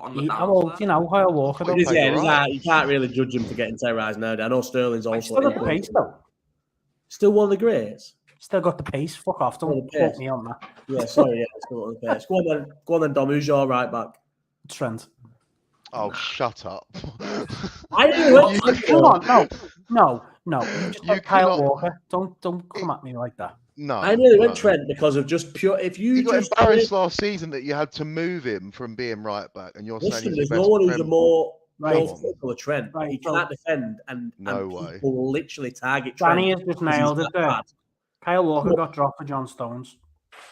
A: on the
C: How old, Kyle Walker?
B: You can't really judge him for getting terrorised now. I know Sterling's also.
C: Still got the pace, though.
B: Still one of the greats.
C: Still got the pace. Fuck off. Don't quote me on that.
B: Yeah, sorry. Yeah, still got the pace. Go on then, Dom. Who's your right back?
C: Trent.
D: Oh, shut up.
B: I nearly went
C: Come on, no. You just
D: You
C: said Kyle
D: cannot-
C: Walker. Don't come at me like that.
D: No.
B: I nearly went
D: no.
B: Trent because of just pure. If you
D: He got
B: just
D: embarrassed last season that you had to move him from being right back, and you're saying
B: listen,
D: he's
B: there's
D: your
B: no
D: best
B: one who's a more
C: Right.
B: physical than Trent.
C: Right,
B: He
C: so-
B: can't defend, and
D: No way.
B: people will literally target Trent.
C: Danny has just
B: because he's
C: nailed it
B: that
C: there.
B: bad.
C: Kyle Walker got dropped for John Stones.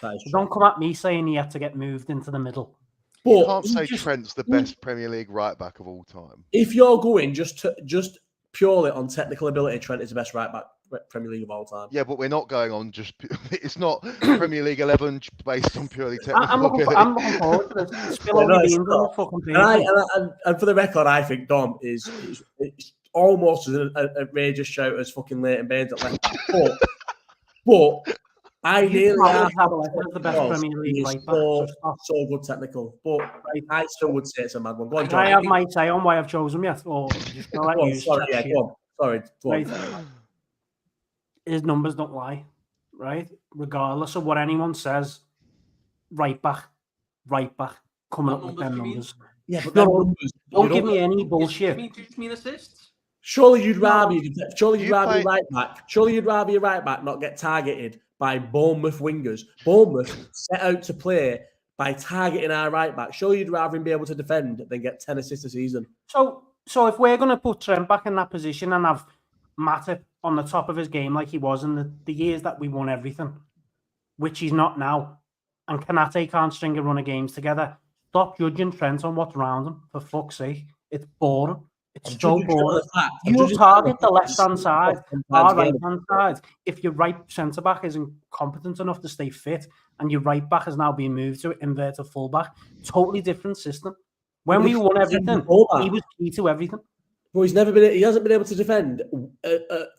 B: That is
C: So
B: true.
C: don't come at me saying he had to get moved into the middle.
D: You
B: But
D: can't say
B: just-
D: Trent's the best Premier League right back of all time.
B: if you're going just purely on technical ability, Trent is the best right back Premier League of all time.
D: Yeah, but we're not going on just. It's not Premier League 11 based on purely technical
C: I'm looking forward to this. Spill all
B: no,
C: your
B: it's
C: beans on
B: not.
C: the fucking page.
B: And for the record, I think Dom is almost as an outrageous shout as fucking Leighton Baines at left back. But I
C: You
B: nearly
C: can't
B: have
C: have Leighton as the best Premier League
B: he's
C: right back.
B: so,
C: So stop.
B: so good technical. But I still would say it's a mad one. Go on,
C: Can I
B: John.
C: have my say on why I've chosen him yet? Or just gonna let
B: Go on,
C: you
B: sorry,
C: chat
B: yeah,
C: shit?
B: go on. Sorry, go on.
C: Right. His numbers don't lie, right? Regardless of what anyone says, right back, coming
A: What
C: up with
A: numbers
C: them
A: do you mean?
C: numbers.
B: Yeah, but
C: No,
B: them numbers,
C: Don't
B: you
C: give me any
A: Do you
C: bullshit.
A: mean assist?
B: Surely you'd rather
D: You
B: your right back. Surely you'd rather your right back not get targeted by Bournemouth wingers. Bournemouth set out to play by targeting our right back. Surely you'd rather him be able to defend than get 10 assists a season.
C: So if we're going to put Trent back in that position and have Matip on the top of his game like he was in the years that we won everything, which he's not now, and Kanate can't string a run of games together, stop judging Trent on what's around him, for fuck's sake. It's boring. It's so boring. You target the left-hand side, our right-hand side. If your right centre-back isn't competent enough to stay fit and your right-back is now being moved to inverted full-back, totally different system. When we won everything, he was key to everything.
B: But he hasn't been able to defend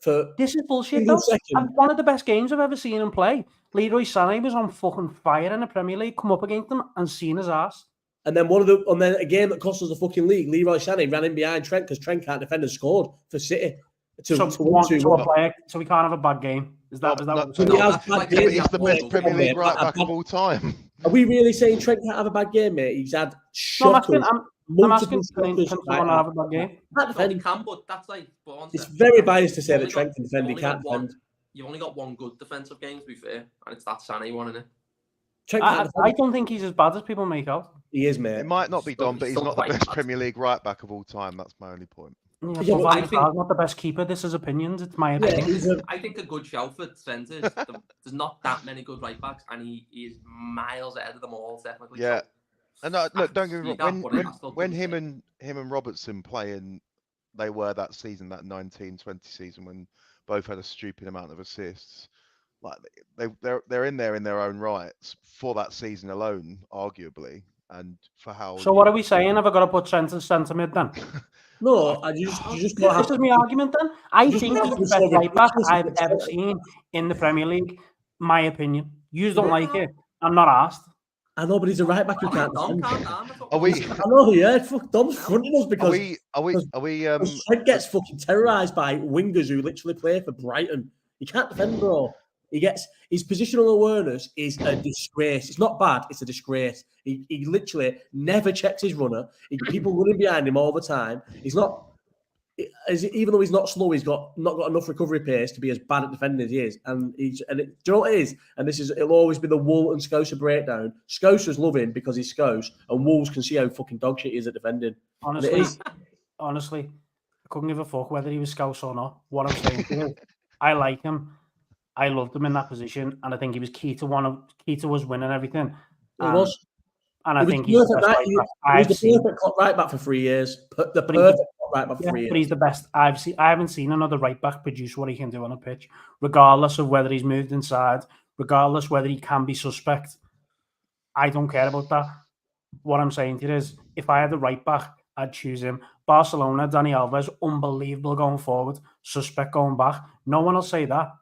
B: for
C: This is bullshit,
B: single
C: though.
B: second.
C: And one of the best games I've ever seen him play. Leroy Sané was on fucking fire in the Premier League, come up against him and seen his ass.
B: And then a game that cost us the fucking league, Leroy Sané ran in behind Trent because Trent can't defend and scored for City.
C: So we can't have a bad game. Is that what
B: So he has bad games.
D: He's the best Premier League right back of all time.
B: Are we really saying Trent can't have a bad game, mate? He's had shockers.
C: I'm asking can someone have a bad game?
A: Well, he can, but that's like.
B: It's very biased to say that Trent can defend. He can't defend.
A: You've only got one good defensive game, to be fair, and it's that Sané one, isn't it?
C: I don't think he's as bad as people make out.
B: He is, mate.
D: It might not be Dom, but he's
A: still
D: not the
A: quite
D: best
A: bad.
D: Premier League right back of all time. That's my only point.
C: Yeah,
B: but
C: I think not the best keeper. This is opinions. It's my opinion.
A: I think a good shout for centres. There's not that many good right backs, and he is miles ahead of them all, technically.
D: Yeah. And no, look, don't get me wrong. When him
A: and
D: and Robertson playing, they were that season, that 19-20 season, when both had a stupid amount of assists. Like they're in there in their own rights for that season alone, arguably, and for how.
C: So what are we saying? Have I got to put Trent as centre mid then?
B: No, you just got
C: This is my argument then. I think he's the best right back I've ever seen in the Premier League. My opinion. You don't like it. I'm not asked.
B: I know, but he's a right back who can't defend.
D: Are we?
B: I know, yeah. Fuck, Dom's fronting us because
D: Are we?
B: Trent gets fucking terrorised by wingers who literally play for Brighton. He can't defend, bro. His positional awareness is a disgrace. It's not bad, it's a disgrace. He literally never checks his runner. People running behind him all the time. He's not, even though he's not slow, he's not got enough recovery pace to be as bad at defending as he is. Do you know what it is? And it'll always be the Wool and Scotia breakdown. Scotia's love him because he's Scotia, and Wolves can see how fucking dog shit he is at defending.
C: Honestly, I couldn't give a fuck whether he was Scouse or not. What I'm saying to you, I like him. I loved him in that position, and I think he was key to us winning everything.
B: He was.
C: And I think he's the best
B: right back. He was the perfect right back for 3 years. The perfect right back for 3 years.
C: But he's the best I've seen. I haven't seen another right back produce what he can do on a pitch, regardless of whether he's moved inside, regardless whether he can be suspect. I don't care about that. What I'm saying to you is, if I had the right back, I'd choose him. Barcelona, Dani Alves, unbelievable going forward, suspect going back. No one will say that.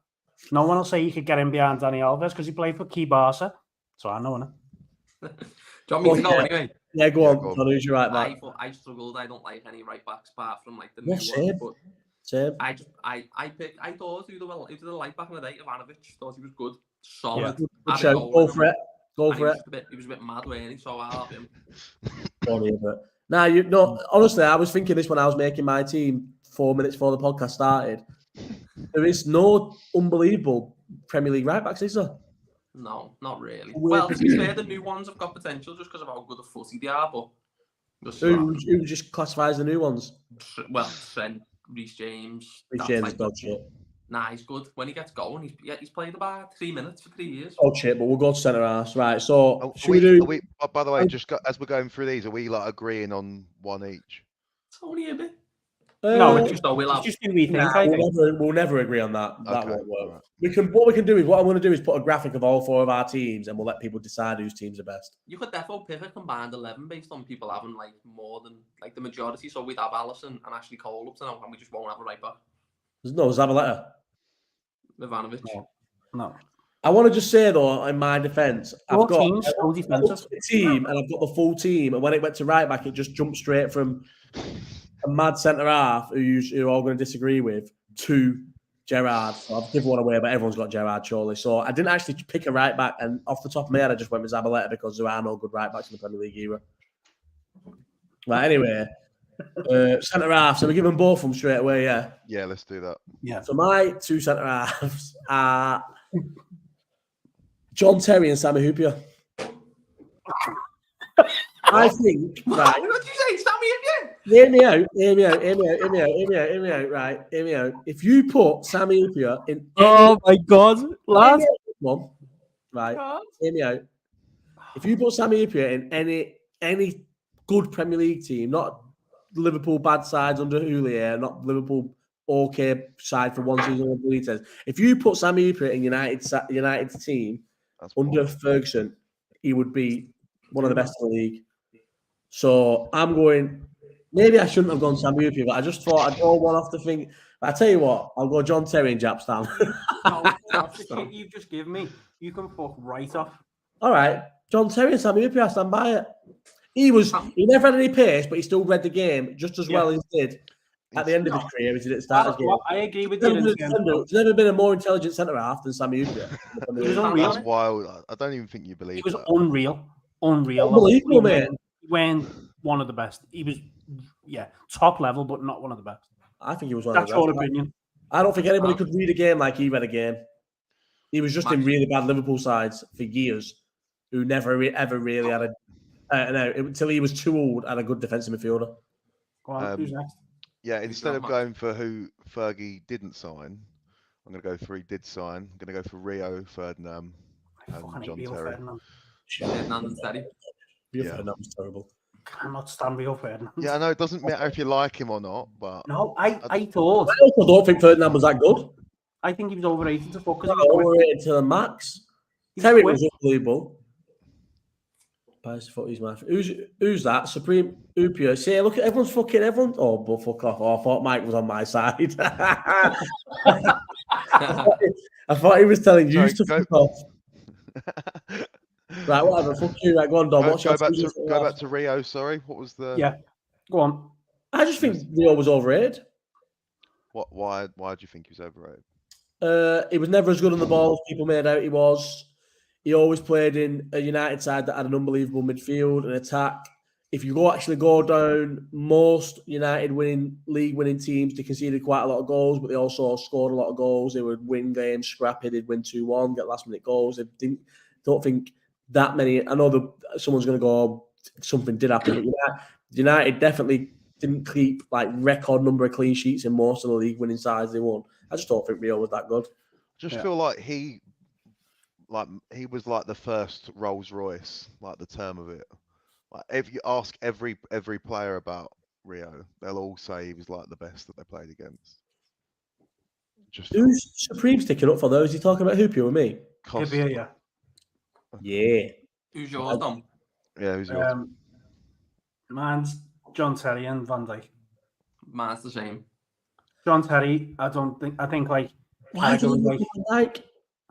C: No one will say you could get him behind Dani Alves because he played for Key Barca. So I know, innit?
A: Do you want me to go anyway?
B: Yeah, go on. John, who's your right back?
A: I struggled. I don't like any right backs apart from like the
B: new
A: ones. But
B: same.
A: I thought who the right back in the day, Ivanovic. Thought he was good, solid.
B: Yeah, good show. Go for it.
A: He was a bit mad, wasn't he? So I'll have him.
B: funny, but now you know. Honestly, I was thinking this when I was making my team 4 minutes before the podcast started. There is no unbelievable Premier League right backs, is there?
A: No, not really.
B: Weird
A: Well, to be fair, the new ones have got potential just because of how good a footy they are. But
B: Who just classifies the new ones?
A: well, Trent, Reece James.
B: Reece James is dog shit.
A: Nah, he's good. When he gets going, he's played about 3 minutes for 3 years.
B: Oh shit, but we'll go to centre half. Right, so
D: by the way, as we're going through these, are we like agreeing on one each?
A: It's only a bit.
C: No,
A: it's just
C: who we think.
B: We'll never agree on that. That won't work.
D: Right.
B: What I'm going to do is put a graphic of all 4 of our teams, and we'll let people decide whose teams are best.
A: You could definitely pick a combined 11 based on people having like more than like the majority. So we'd have Alisson and Ashley Cole up to now, and we just won't have a right back.
B: No, Zabaleta.
A: Ivanovic.
C: No.
B: I want to just say though, in my defence, I've got
C: the
B: team and I've got the full team. And when it went to right back, it just jumped straight from a mad centre half who you're all going to disagree with to Gerrard. So I've given one away, but everyone's got Gerrard surely. So I didn't actually pick a right back, and off the top of my head, I just went with Zabaleta because there are no good right backs in the Premier League era. Right, anyway, centre half. So we give them both from straight away, yeah.
D: Yeah, let's do that.
C: Yeah.
B: So my 2 centre halves are John Terry and Sammy Hoopier. I think, right.
A: What did you say, Sammy again?
B: Hear me out. Right, hear me out. If you put Sammy Hoopier in
C: my God, lad.
B: One, right, hear me out. If you put Sammy Hoopier in any good Premier League team, not Liverpool bad sides under Houllier, not Liverpool okay side for one season under Benitez. If you put Sammy Hoopier in United team under Ferguson, he would be one of the best in the league. So I'm going. Maybe I shouldn't have gone Sammy Hoopier, but I just thought I'd go one off the thing. I tell you what, I'll go John Terry and Japstam.
C: That's the shit you've just given me. You can fuck right off.
B: All right, John Terry and Sammy Hoopier, I stand by it. He never had any pace, but he still read the game just as well as he did at the end of his career as he did at the start of his game.
C: I agree with you.
B: There's never been a more intelligent centre half than Sammy Hoopier.
C: He was unreal.
D: That's wild. I don't even think you believe.
C: He was
D: that.
C: unreal.
B: Unbelievable, man.
C: He went one of the best. He was, top level, but not one of the best.
B: I think he was one
C: of the best. That's your opinion.
B: I don't think anybody could read a game like he read a game. He was just in really bad Liverpool sides for years, who never ever really had until he was too old and a good defensive midfielder.
C: Go on, who's next?
D: Yeah, instead of going for who Fergie didn't sign, I'm going to go for who did sign. I'm going to go for Rio, Ferdinand, and John Terry.
A: Ferdinand and Terry.
B: Ferdinand was terrible.
C: Cannot stand Rio Ferdinand.
D: Yeah, I know. It doesn't matter if you like him or not, but
C: no, I thought.
B: I also don't think Ferdinand was that good.
C: I think he was overrated to fuck.
B: Overrated to the max. Terry was unbelievable. Who's that? Supreme Hoopier. See, look at everyone. Oh, but fuck off. Oh, I thought Mike was on my side. I thought he was telling you to fuck off. Right, whatever. Fuck you. Right, go on, Dom.
D: Go back to Rio. Sorry, what was the?
C: Yeah, go on.
B: I just think Rio was overrated.
D: What? Why do you think he was overrated?
B: He was never as good on the ball as people made out he was. He always played in a United side that had an unbelievable midfield and attack. If you go down most United league winning teams, they conceded quite a lot of goals, but they also scored a lot of goals. They would win games scrappy. They'd win 2-1, get last minute goals. Don't think that many. I know that someone's going to go, something did happen, but United definitely didn't keep like record number of clean sheets in most of the league winning sides they won. I just don't think Rio was that good.
D: Just feel like he was like the first Rolls Royce, like the term of it. Like if you ask every player about Rio, they'll all say he was like the best that they played against.
B: Who's Supreme sticking up for those? Is he talking about Hoopier with me?
C: Hoopier,
B: yeah.
A: Who's yours, Dom?
D: Yeah, who's yours?
C: Mine's John Terry and Van Dijk.
A: Mine's the same.
C: John Terry, I think like.
B: Why did you go Van Dijk?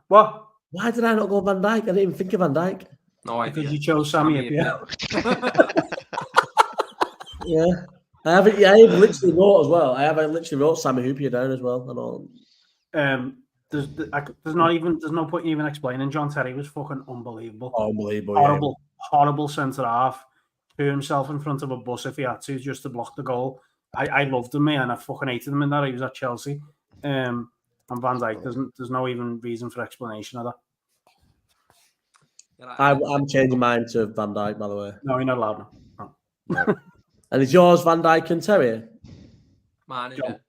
C: What?
B: Why did I not go Van Dijk? I didn't even think of Van Dijk.
A: No idea.
C: Because you chose Sammy Hoopier.
B: Yeah. I have literally wrote as well. I literally wrote Sammy Hoopier down as well.
C: There's no point in even explaining. John Terry was fucking unbelievable.
B: Unbelievable.
C: Horrible centre half. threw himself in front of a bus if he had to, just to block the goal. I loved him, mate, and I fucking hated him in that. He was at Chelsea. And Van Dijk, there's no even reason for explanation of that.
B: I'm changing mine to Van Dijk, by the way.
C: No, you're not allowed.
D: No.
B: And is yours Van Dijk and Terrier?
A: Mine,
C: John.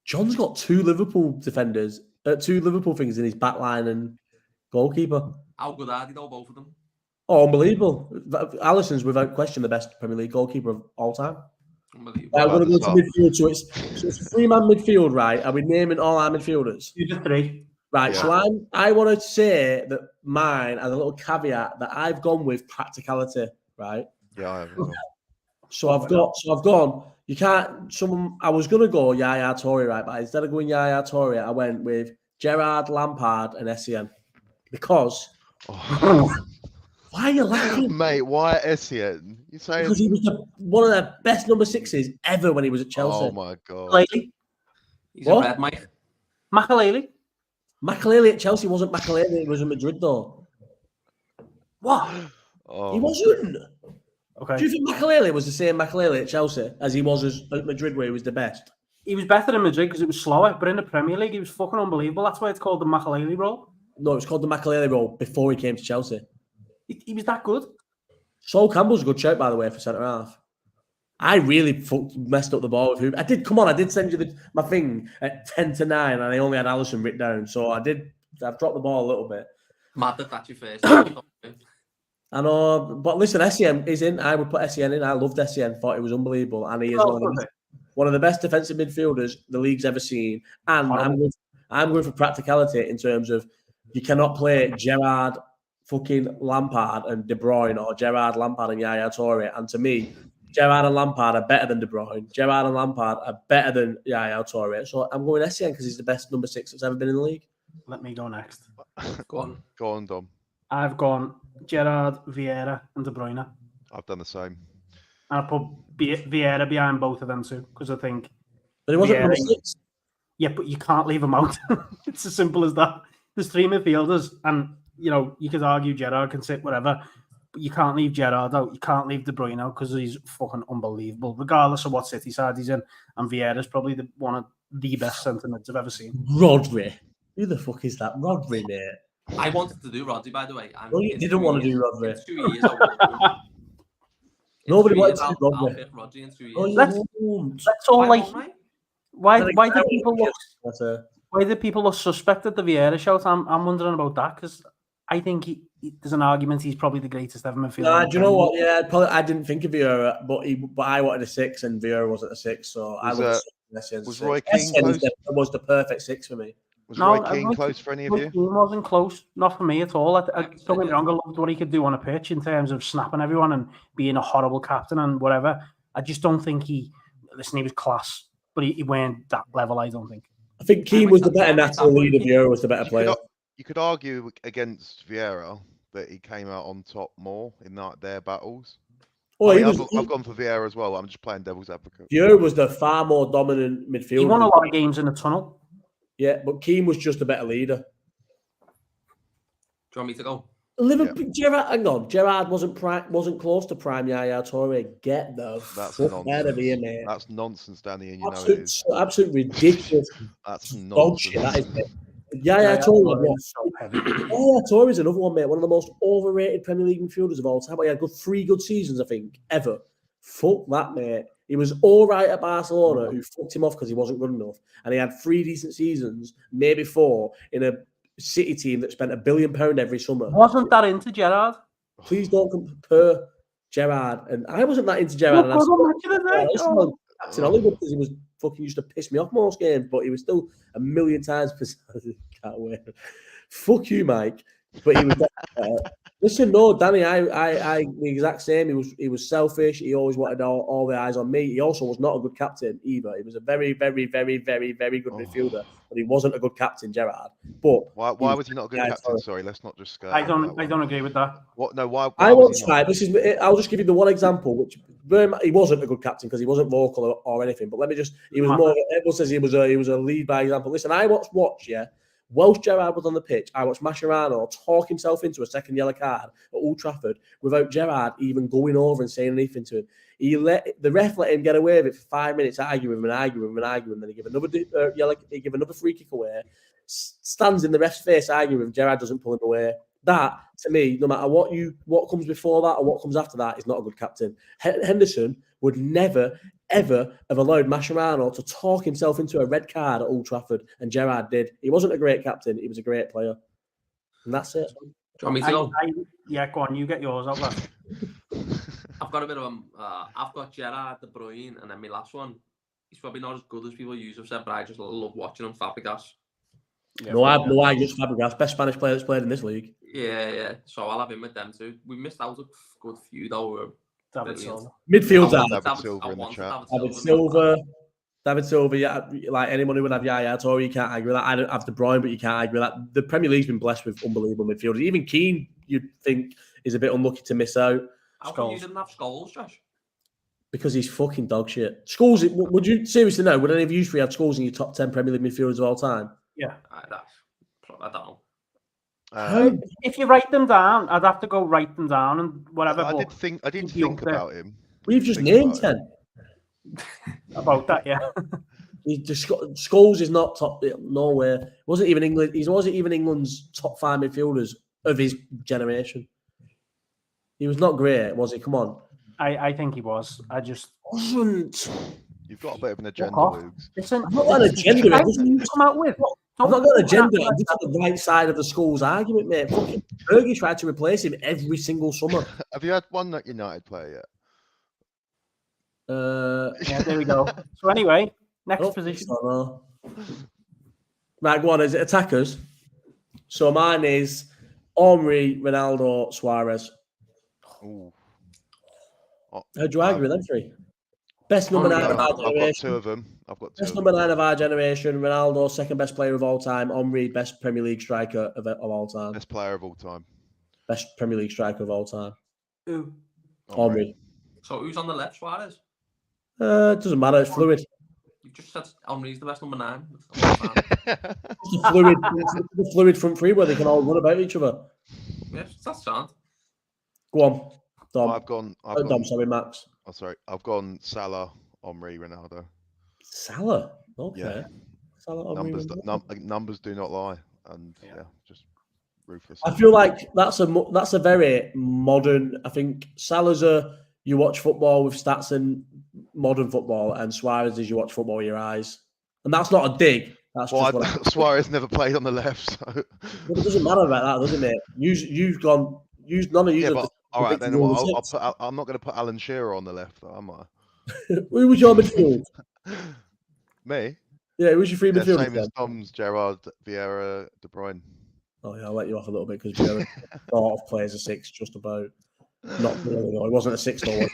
B: John's got two Liverpool things in his back line and goalkeeper.
A: How good are they, though, both of them?
B: Oh, unbelievable. Alisson's, without question, the best Premier League goalkeeper of all time.
A: Unbelievable.
B: I'm going to go to midfield. So it's a three-man midfield, right? Are we naming all our midfielders?
C: You just three.
B: Right,
D: Yeah.
B: so I want to say that mine, as a little caveat, that I've gone with practicality, right?
D: Yeah, I have. as well.
B: So I've gone. You can't. I was gonna go Yaya Toure, right? But instead of going Yaya Toure, I went with Gerrard, Lampard, and Essien. Because
D: Oh.
B: why are you laughing?
D: Mate, why Essien? You saying?
B: Because he was one of the best number sixes ever when he was at Chelsea.
D: Oh my god.
C: Makaleli.
A: He's
B: What?
A: a red, Mike.
C: Makaleli.
B: Makaleli at Chelsea wasn't Makaleli. It was in Madrid, though.
C: What?
D: Oh.
B: He wasn't.
C: Okay.
B: Do you think Makaleli was the same Makaleli at Chelsea as he was at Madrid, where he was the best?
C: He was better in Madrid because it was slower, but in the Premier League, he was fucking unbelievable. That's why it's called the Makaleli role.
B: No, it was called the Makaleli role before he came to Chelsea.
C: He was that good.
B: Sol Campbell's a good shout, by the way, for centre half. I really messed up the ball with who. I did send you my thing at 10-9, and I only had Alisson written down. So I've dropped the ball a little bit.
A: Mad that that's your first.
B: I know, but listen, Essien is in. I would put Essien in. I loved Essien, thought he was unbelievable, and he is one of the best defensive midfielders the league's ever seen. And I'm going for practicality in terms of you cannot play Gerrard, fucking Lampard and De Bruyne, or Gerrard, Lampard and Yaya Toure. And to me, Gerrard and Lampard are better than De Bruyne. Gerrard and Lampard are better than Yaya Toure. So I'm going Essien because he's the best number 6 that's ever been in the league.
C: Let me go next.
A: Go on.
D: Go on, Dom.
C: I've gone Gerrard, Vieira, and De Bruyne.
D: I've done the same.
C: And I put Vieira behind both of them too, because I think.
B: But he wasn't number 6.
C: Yeah, but you can't leave him out. It's as simple as that. There's three midfielders, and you could argue Gerrard can sit whatever, but you can't leave Gerrard out. You can't leave De Bruyne out because he's fucking unbelievable, regardless of what City side he's in. And Vieira's probably one of the best centre mids I've ever seen.
B: Rodri. Who the fuck is that? Rodri, mate.
A: I wanted to do Rodri, by the way.
B: Well, you didn't want to do Rodri.
A: In 2 years, I will.
B: Nobody wanted to do
A: I'll
B: Rodri.
A: pick Rodri in 2 years.
B: Oh,
C: Let's all like. Why did people look? Why did people look suspect at the Vieira shout? I'm wondering about that because I think there's an argument he's probably the greatest ever midfielder.
B: Nah, do you know what? Yeah, I didn't think of Vieira, but I wanted a 6 and Vieira wasn't a 6, so I
D: was Roy Keane close?
B: Was the perfect 6 for me.
D: Was Roy Keane close for any of you?
C: He wasn't close, not for me at all. Don't get me wrong, I loved what he could do on a pitch in terms of snapping everyone and being a horrible captain and whatever. I just don't think he was class, but he weren't that level, I don't think.
B: I think Keane was the better natural leader, Vieira was the better player.
D: You could argue against Vieira that he came out on top more in their battles. I've gone for Vieira as well. I'm just playing devil's advocate.
B: Vieira was the far more dominant midfielder.
C: He won a lot of games in the tunnel.
B: Yeah, but Keane was just a better leader.
A: Do you want me to go?
B: Liverpool, yeah. Gerrard wasn't close to prime Yaya Toure. Get the fuck out of here, mate.
D: That's nonsense, Danny, and you know it is.
B: Absolute ridiculous.
D: That's nonsense.
B: That is it. Yaya Toure is another one, mate. One of the most overrated Premier League midfielders of all time. But he had 3 good seasons, I think, ever. Fuck that, mate. He was all right at Barcelona, who fucked him off because he wasn't good enough. And he had 3 decent seasons, maybe 4, in a City team that spent £1 billion every summer.
C: Wasn't that into Gerrard?
B: Please don't compare Gerrard. And I wasn't that into Gerrard. I in Hollywood because he was fucking used to piss me off most games, but he was still 1,000,000 times can't wait. Fuck you, Mike. But he was listen, no, Danny, I the exact same. He was selfish. He always wanted all the eyes on me. He also was not a good captain either. He was a very, very, very, very, very good midfielder, but he wasn't a good captain, Gerrard. But
D: why was he not a good captain? Sorry, let's not just.
C: I don't agree with that.
D: What? No, why?
B: I won't try. I'll just give you the one example, which he wasn't a good captain because he wasn't vocal or anything. But let me just. He was more. Everyone says he was a lead by example. Listen, I watch whilst Gerrard was on the pitch, I watched Mascherano talk himself into a second yellow card at Old Trafford without Gerrard even going over and saying anything to him. The ref let him get away with it for 5 minutes, arguing with him. Then he gave another he gave another free kick away. Stands in the ref's face arguing with him. Gerrard doesn't pull him away. That, to me, no matter what comes before that or what comes after that, is not a good captain. Henderson would never, ever have allowed Mascherano to talk himself into a red card at Old Trafford, and Gerrard did. He wasn't a great captain. He was a great player. And that's it.
A: Do you want me to go?
C: Yeah, go on. You get yours out last.
A: I've got a bit of I've got Gerrard, De Bruyne, and then my last one. He's probably not as good as people usually have said, but I just love watching him. Fabregas.
B: Yeah, I just Fabregas, best Spanish player that's played in this league.
A: Yeah. So I'll have him with them too. We missed out a good few though.
C: David Silva.
B: Midfield's out.
D: David Silva in the chat.
B: David Silva, yeah, like anyone who would have Yaya Toure, you can't argue with that. I don't have De Bruyne, but you can't argue with that. The Premier League's been blessed with unbelievable midfielders. Even Keane, you'd think, is a bit unlucky to miss out.
A: How come you didn't have Scholes, Josh?
B: Because he's fucking dog shit. Scholes, would you seriously know, would any of you three have Scholes in your top 10 Premier League midfielders of all time?
C: Yeah.
A: I don't know.
C: If you write them down, I'd have to go write them down and whatever.
D: I did think about him.
B: We've just named 10.
C: About that, yeah.
B: Scholes is not top nowhere. Wasn't even England. He wasn't even England's top 5 midfielders of his generation. He was not great, was he? Come on.
C: I think he was. I just
B: wasn't.
D: You've got a bit of an agenda, Woogs.
C: Listen,
B: I've not got an agenda.
C: Come out with.
B: I've not got an agenda. I'm just on the right side of the Scholes argument, mate. Fucking Fergie tried to replace him every single summer.
D: Have you had one that United player yet?
C: Yeah, there we go. So anyway, next position.
B: Right, go on. Is it attackers? So mine is Henry, Ronaldo, Suarez.
D: Ooh.
B: How do you argue with them three? Best number 9 of our generation.
D: I've got two of them.
B: Best number 9 of our generation. Ronaldo, second best player of all time. Henry, best Premier League striker of all time.
D: Best player of all time.
B: Best Premier League striker of all time.
C: Who?
B: Henry.
A: So who's on the left, Suarez?
B: It doesn't matter. It's fluid.
A: You just said Henry's the best number 9.
B: The fluid front three where they can all run about each other.
A: Yes, that's sound.
B: Go on, Dom.
D: I've gone.
B: Dom, sorry, Max.
D: Oh, sorry. I've gone Salah, Henry, Ronaldo.
B: Salah. Okay.
D: Yeah.
B: Salah,
D: numbers do not lie, and just ruthless.
B: I feel like that's a very modern. I think Salah's you watch football with stats and modern football, and Suarez is you watch football with your eyes, and that's not a dig. That's just
D: Suarez never played on the left, so
B: well, it doesn't matter about that, does it, mate? You've gone. None of you.
D: Yeah, but all right, then I'm not going to put Alan Shearer on the left, though, am I?
B: Who was your midfield?
D: Me?
B: Yeah, who's your 3 midfielders?
D: Same as Tom's, Gerrard, Vieira, De Bruyne.
B: Oh yeah, I'll let you off a little bit because Vieira sort of plays a 6, just about. Not really, though. It wasn't a 6 though.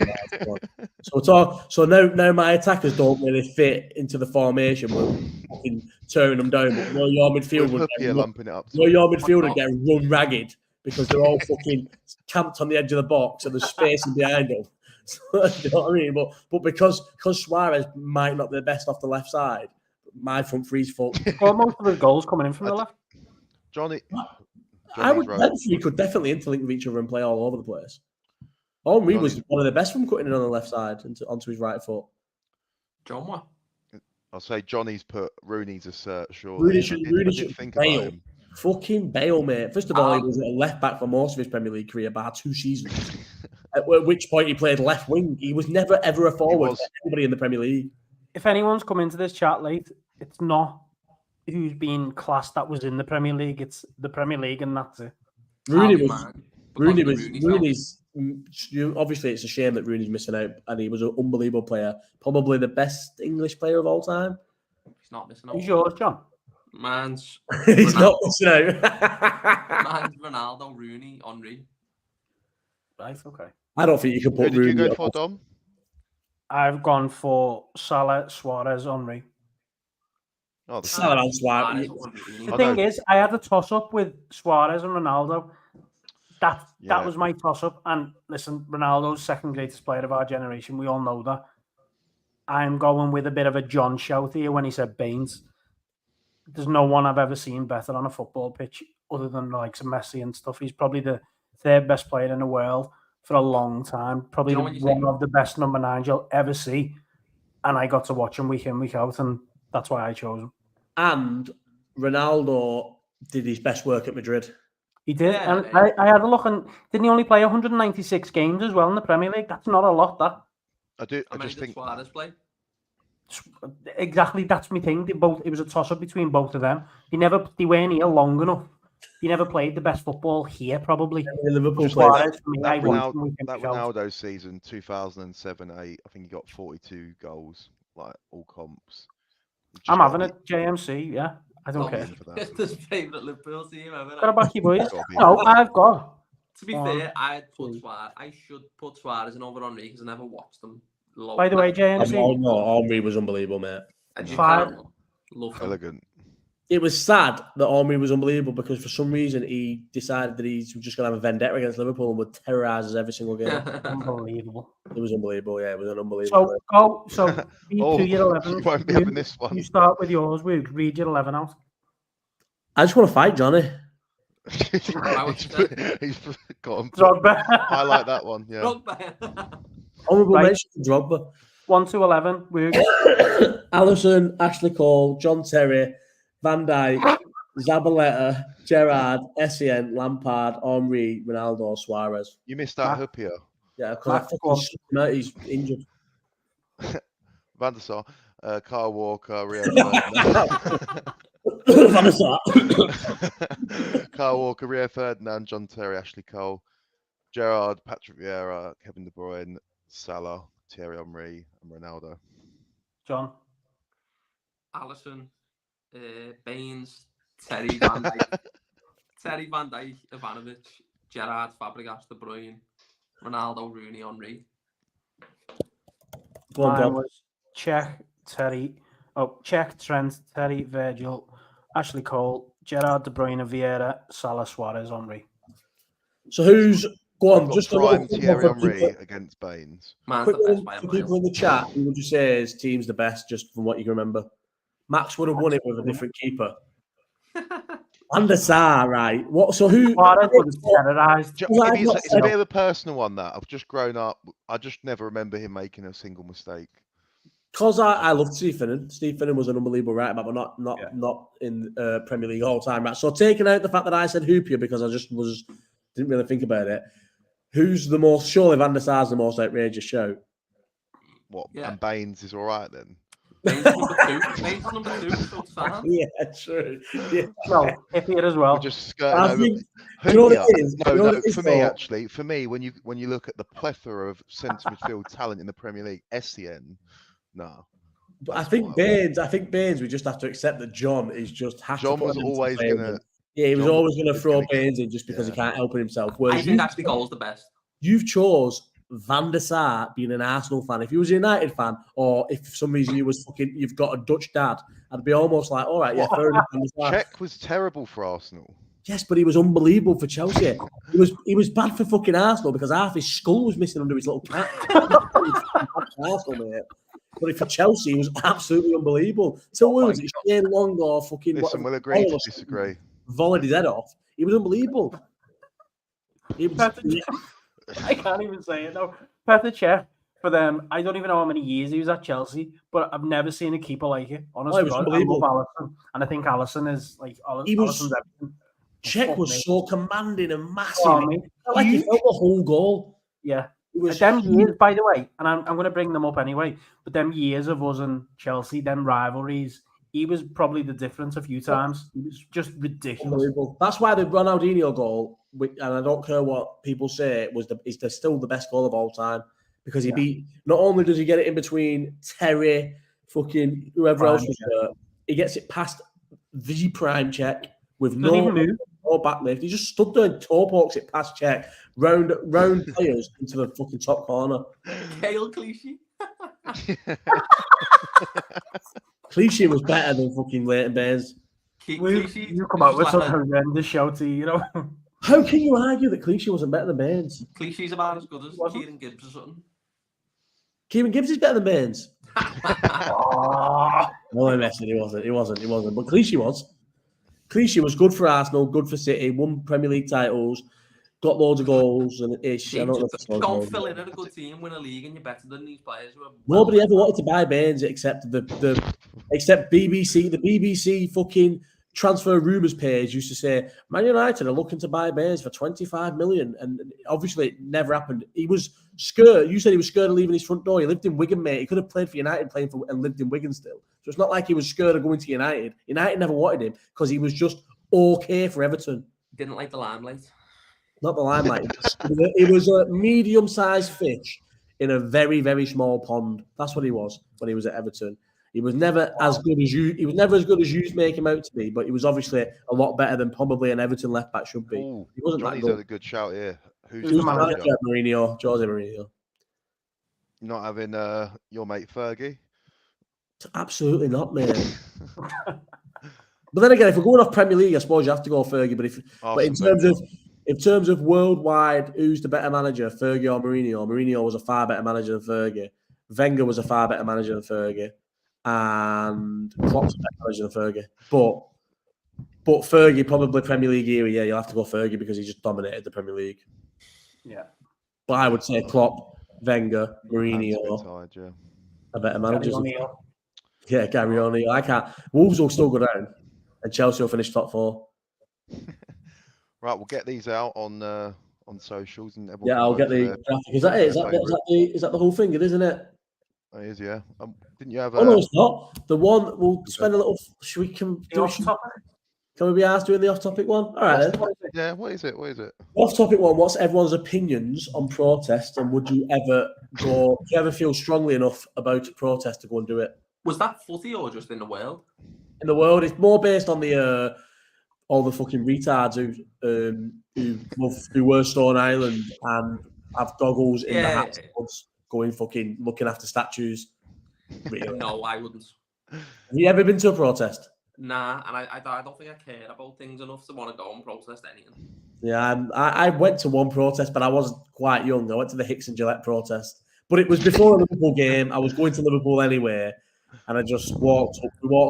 B: So now my attackers don't really fit into the formation. We're fucking tearing them down. But your midfield would get run ragged because they're all fucking camped on the edge of the box and there's space in behind them. You know what I mean? But because Suarez might not be the best off the left side, my front three's full.
C: Well, most of the goals coming in from the left.
B: I would we could definitely interlink with each other and play all over the place. Henry was one of the best from cutting in on the left side onto his right foot.
A: John, what?
D: I'll say Johnny's put Rooney's assert, sure.
B: Rooney should think about him. Fucking Bale, mate. First of all, he was a left back for most of his Premier League career, bar 2 seasons. At which point he played left wing. He was never ever a forward for anybody in the Premier League.
C: If anyone's come into this chat late, it's not who's been classed that was in the Premier League. It's the Premier League, and that's it. Rooney's.
B: Obviously, it's a shame that Rooney's missing out, and he was an unbelievable player, probably the best English player of all time.
A: He's not missing out.
C: Who's yours, John?
A: Man's
B: he's not missing out.
A: Man's Ronaldo, Rooney, Henry.
C: Right, okay.
B: I don't think you can put Rooney.
D: Who did you go for, Dom?
C: I've gone for Salah, Suarez, Henry.
D: Oh,
B: Salah and Suarez.
C: The thing is, I had a toss-up with Suarez and Ronaldo. That was my toss-up. And listen, Ronaldo's second greatest player of our generation. We all know that. I'm going with a bit of a John shout here when he said Baines. there's no one I've ever seen better on a football pitch other than the likes of Messi and stuff. He's probably the third best player in the world for a long time. Probably one of the best number 9s you'll ever see. And I got to watch him week in, week out, and that's why I chose him.
B: And Ronaldo did his best work at Madrid.
C: He did. Yeah, and I had a look, and didn't he only play 196 games as well in the Premier League? That's not a lot, that.
D: I just think
A: Suarez play.
C: Exactly, that's my thing. It was a toss-up between both of them. They weren't here long enough. He never played the best football here, probably.
B: Liverpool
D: that Ronaldo season, 2007-8, I think he got 42 goals, like all comps.
C: I'm having a JMC, yeah. I don't care.
A: It's his favourite Liverpool team ever.
C: Got a back you boys. No, I've got.
A: To be fair, I should put Suarez in over Henry because I never watched them.
C: By the way, JMC.
B: Henry was unbelievable, mate.
D: Elegant.
B: It was sad that Henry was unbelievable because for some reason he decided that he's just going to have a vendetta against Liverpool and would terrorise us every single game.
C: Unbelievable.
B: It was unbelievable, yeah. It was an unbelievable.
C: So read your 11.
D: You won't be having this one.
C: You start with yours, Woogs. Read your 11 out.
B: I just want to fight Johnny.
D: He's gone.
C: Drogba.
D: I like that one, yeah.
B: Honourable mention to Drogba.
C: 1 to 11, Woogs.
B: Alisson, Ashley Cole, John Terry, Van Dijk, Zabaleta, Gerrard, Essien, Lampard, Henry, Ronaldo, Suarez.
D: You missed out Huppier.
B: Yeah, because he's injured.
D: Van der Sar, Kyle Walker, Rio Kyle Walker, Rio Ferdinand, John Terry, Ashley Cole, Gerrard, Patrick Vieira, Kevin De Bruyne, Salah, Thierry Henry, and Ronaldo.
C: John.
A: Alisson, Baines, Terry Van Dijk, Ivanovic, Gerrard, Fabregas, De Bruyne, Ronaldo, Rooney, Henry.
C: Mine was Czech, Trent, Terry, Virgil, Ashley Cole, Gerrard, De Bruyne, Vieira, Salah, Suarez, Henry.
B: So who's go on? Just
D: prime Thierry Henry against Baines.
B: For people in the chat, who would you say his team's the best, just from what you can remember? Max would have won it with a different keeper. Van der Sar, right? What? So who?
D: It's a bit of a personal one that I've just grown up. I just never remember him making a single mistake.
B: Because I loved Steve Finnan. Steve Finnan was an unbelievable right back, but not in Premier League all time. Right. So taking out the fact that I said Hoopier because I just didn't really think about it. Who's the most? Surely Van der Sar's the most outrageous show.
D: What? Yeah. And Baines is all right then.
A: Baines number 2.
B: Yeah, true. Yeah.
C: No, Hippier as well.
D: We're just skirting over. For me, when you look at the plethora of centre midfield talent in the Premier League, Essien, no.
B: But I think Baines. We just have to accept that John is just.
D: John was always gonna.
B: Yeah, he was always going to throw Baines in just because he can't help it himself.
A: I think actually Cole's the best.
B: You've chose Van der Sar being an Arsenal fan. If you was a United fan, or if for some reason you've got a Dutch dad, I'd be almost like, all right, yeah, fair enough.
D: Czech was terrible for Arsenal.
B: Yes, but he was unbelievable for Chelsea. He was bad for fucking Arsenal because half his skull was missing under his little cap. Arsenal, mate. But for Chelsea, he was absolutely unbelievable. So was it Shane Long or fucking?
D: Listen, we'll agree to disagree.
B: Volleyed his head off. He was unbelievable.
C: I can't even say it though. Petr Cech for them. I don't even know how many years he was at Chelsea, but I've never seen a keeper like it. Honestly, I love Alisson, and I think Alisson is like Alisson's everything.
B: Cech was so commanding and massive. Like he felt the whole goal.
C: Yeah. Them years, by the way, and I'm going to bring them up anyway, but them years of us and Chelsea, them rivalries, he was probably the difference a few times. It was just ridiculous.
B: That's why the Ronaldinho goal, and I don't care what people say, is still the best goal of all time because he beat. Not only does he get it in between Terry, fucking whoever else was there, he gets it past the prime Czech with no backlift. He just stood there and toe pokes it past Czech, round players into the fucking top corner.
A: Kale Clichy.
B: Clichy was better than fucking Leighton Baines.
C: You come out with some horrendous shouty, you know.
B: How can you argue that Clichy wasn't better than Baines?
A: Clichy's about as good as Kieran Gibbs or something.
B: Kieran Gibbs is better than Baines. No, I'm messing. He wasn't. But Clichy was. Clichy was good for Arsenal, good for City, won Premier League titles, got loads of goals and ish. I don't know if it's loads of
A: Don't
B: goals.
A: fill in at a good team, win a league, and you're better than these players. Who are
B: Nobody ever wanted to buy Baines except except BBC. The BBC fucking transfer rumours page used to say Man United are looking to buy Baines for 25 million, and obviously it never happened. He was scared. You said he was scared of leaving his front door. He lived in Wigan, mate. He could have played for United, and lived in Wigan still. So it's not like he was scared of going to United. United never wanted him because he was just okay for Everton.
A: Didn't like the limelight.
B: Not the limelight. He was a medium-sized fish in a very, very small pond. That's what he was when he was at Everton. He was never as good as you. He was never as good as you make him out to be, but he was obviously a lot better than probably an Everton left back should be.
D: Ooh,
B: He wasn't
D: Johnny's
B: that good.
D: had a good shout here. Who's
B: He was
D: the manager?
B: manager at Mourinho, Jose Mourinho.
D: Not having your mate Fergie?
B: Absolutely not, man. But then again, if we're going off Premier League, I suppose you have to go Fergie. But in terms of worldwide, who's the better manager, Fergie or Mourinho? Mourinho was a far better manager than Fergie. Wenger was a far better manager than Fergie, and Klopp's a better manager than Fergie. But Fergie probably Premier League era. Yeah, you'll have to go Fergie because he just dominated the Premier League.
C: Yeah.
B: But I would say Klopp, Wenger, Mourinho, a better manager. Yeah, Gary O'Neill. I can't. Wolves will still go down, and Chelsea will finish top 4.
D: Right, we'll get these out on socials and everyone.
B: Yeah, I'll get the graphic. Is that it? Is that the whole thing? It isn't it?
D: It is, yeah. Didn't you have?
B: Oh no, it's not. The one we'll spend a little. Should we can we be asked doing the off-topic one? All right then.
D: Yeah, what is it?
B: Off-topic one. What's everyone's opinions on protest, and would you ever go? Do you ever feel strongly enough about a protest to go and do it?
A: Was that footy or just in the world?
B: In the world, it's more based on the all the fucking retards who wear Stone Island and have goggles in the hats, going fucking looking after statues. Really?
A: No, I wouldn't.
B: Have you ever been to a protest?
A: Nah, and I don't think I care about things enough to want to go and protest anything.
B: Yeah, I went to one protest, but I was quite young. I went to the Hicks and Gillette protest, but it was before a Liverpool game. I was going to Liverpool anyway, and I just walked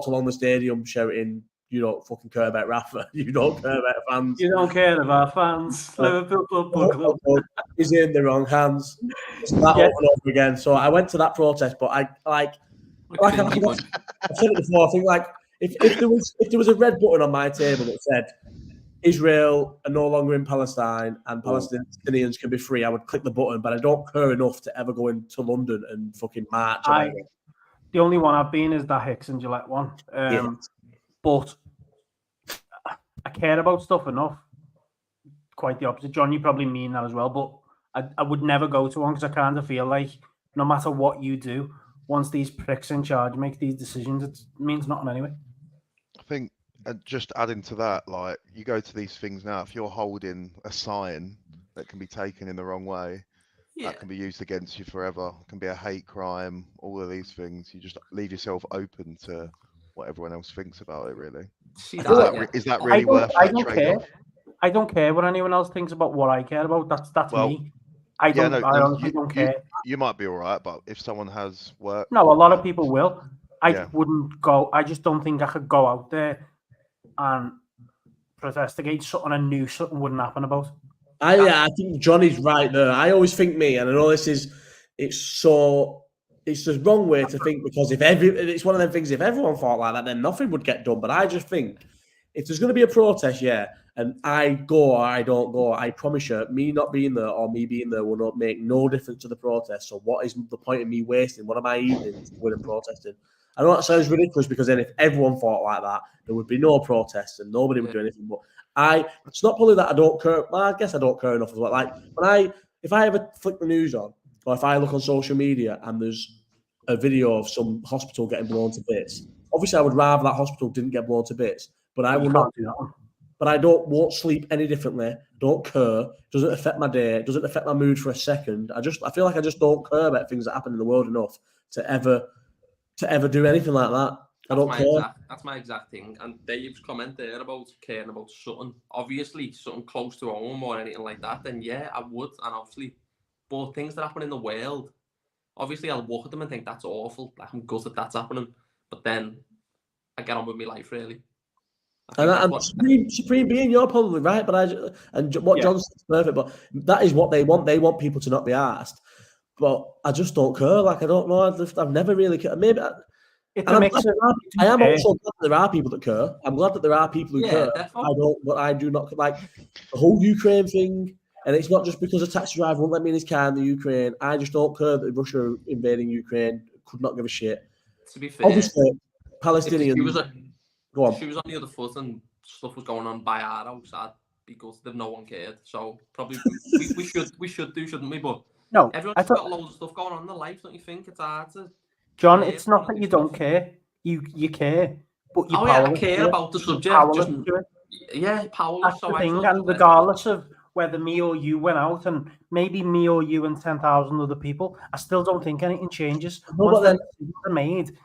B: along the stadium shouting, "You don't fucking care about Rafa. You don't care about fans.
C: You don't care about fans. Liverpool Football Club
B: is in the wrong hands." It's that over and over again. So I went to that protest, but I've said it before. I think if there was a red button on my table that said Israel are no longer in Palestine and Palestinians can be free, I would click the button. But I don't care enough to ever go into London and fucking march.
C: The only one I've been is that Hicks and Gillette one. But I care about stuff enough. Quite the opposite. John, you probably mean that as well. But I would never go to one because I kind of feel like no matter what you do, once these pricks in charge make these decisions, it means nothing anyway.
D: I think just adding to that, like you go to these things now, if you're holding a sign that can be taken in the wrong way, that can be used against you forever. It can be a hate crime, all of these things. You just leave yourself open to what everyone else thinks about it, really. Is that really worth that trade-off?
C: I don't care what anyone else thinks about what I care about. That's me. I honestly don't care.
D: You might be all right, but if someone has work...
C: No, a lot of people will. I wouldn't go. I just don't think I could go out there and protest against something I knew something wouldn't happen about.
B: I think Johnny's right there. I always think and I know it's the wrong way to think because it's one of them things, if everyone thought like that, then nothing would get done. But I just think if there's going to be a protest, and I go or I don't go, I promise you, me not being there or me being there will not make no difference to the protest. So what is the point of me wasting one of my evenings going and protesting? I know that sounds ridiculous because then if everyone thought like that, there would be no protests and nobody would do anything. But it's not probably that I don't care. Well, I guess I don't care enough as well. Like if I ever flick the news on, or if I look on social media and there's a video of some hospital getting blown to bits, obviously I would rather that hospital didn't get blown to bits. But I will not do that one. But I won't sleep any differently. Don't care. Doesn't affect my day. Doesn't affect my mood for a second. I feel like I just don't care about things that happen in the world enough to ever do anything like that. I don't care.
A: That's my exact thing. And Dave's comment there about caring about something, obviously something close to home or anything like that, then yeah, I would. And obviously, but things that happen in the world, obviously I'll look at them and think that's awful. Like, I'm gutted that's happening. But then I get on with my life really.
B: And Supreme being, you're probably right, but what John said is perfect. But that is what they want. They want people to not be asked. But I just don't care. Like I don't know. I've never really cared. Maybe. I am also glad that there are people that care. I'm glad that there are people who care.
A: Definitely.
B: But I do not like the whole Ukraine thing. And it's not just because a taxi driver won't let me in his car in the Ukraine. I just don't care that Russia invading Ukraine. Could not give a shit.
A: To be fair,
B: obviously, Palestinians.
A: Go on. If she was on the other foot and stuff was going on by our house, I'd be gutted if no one cared. So probably we should do, shouldn't we? But
C: no,
A: everyone's got loads of stuff going on in their life, don't you think? It's hard to.
C: John, it's not that you don't care. You care, but you're
A: I care about the subject.
C: Powerless
A: powerless.
C: That's the thing, and regardless of whether me or you went out, and maybe me or you and 10,000 other people, I still don't think anything changes. Once the decisions are made.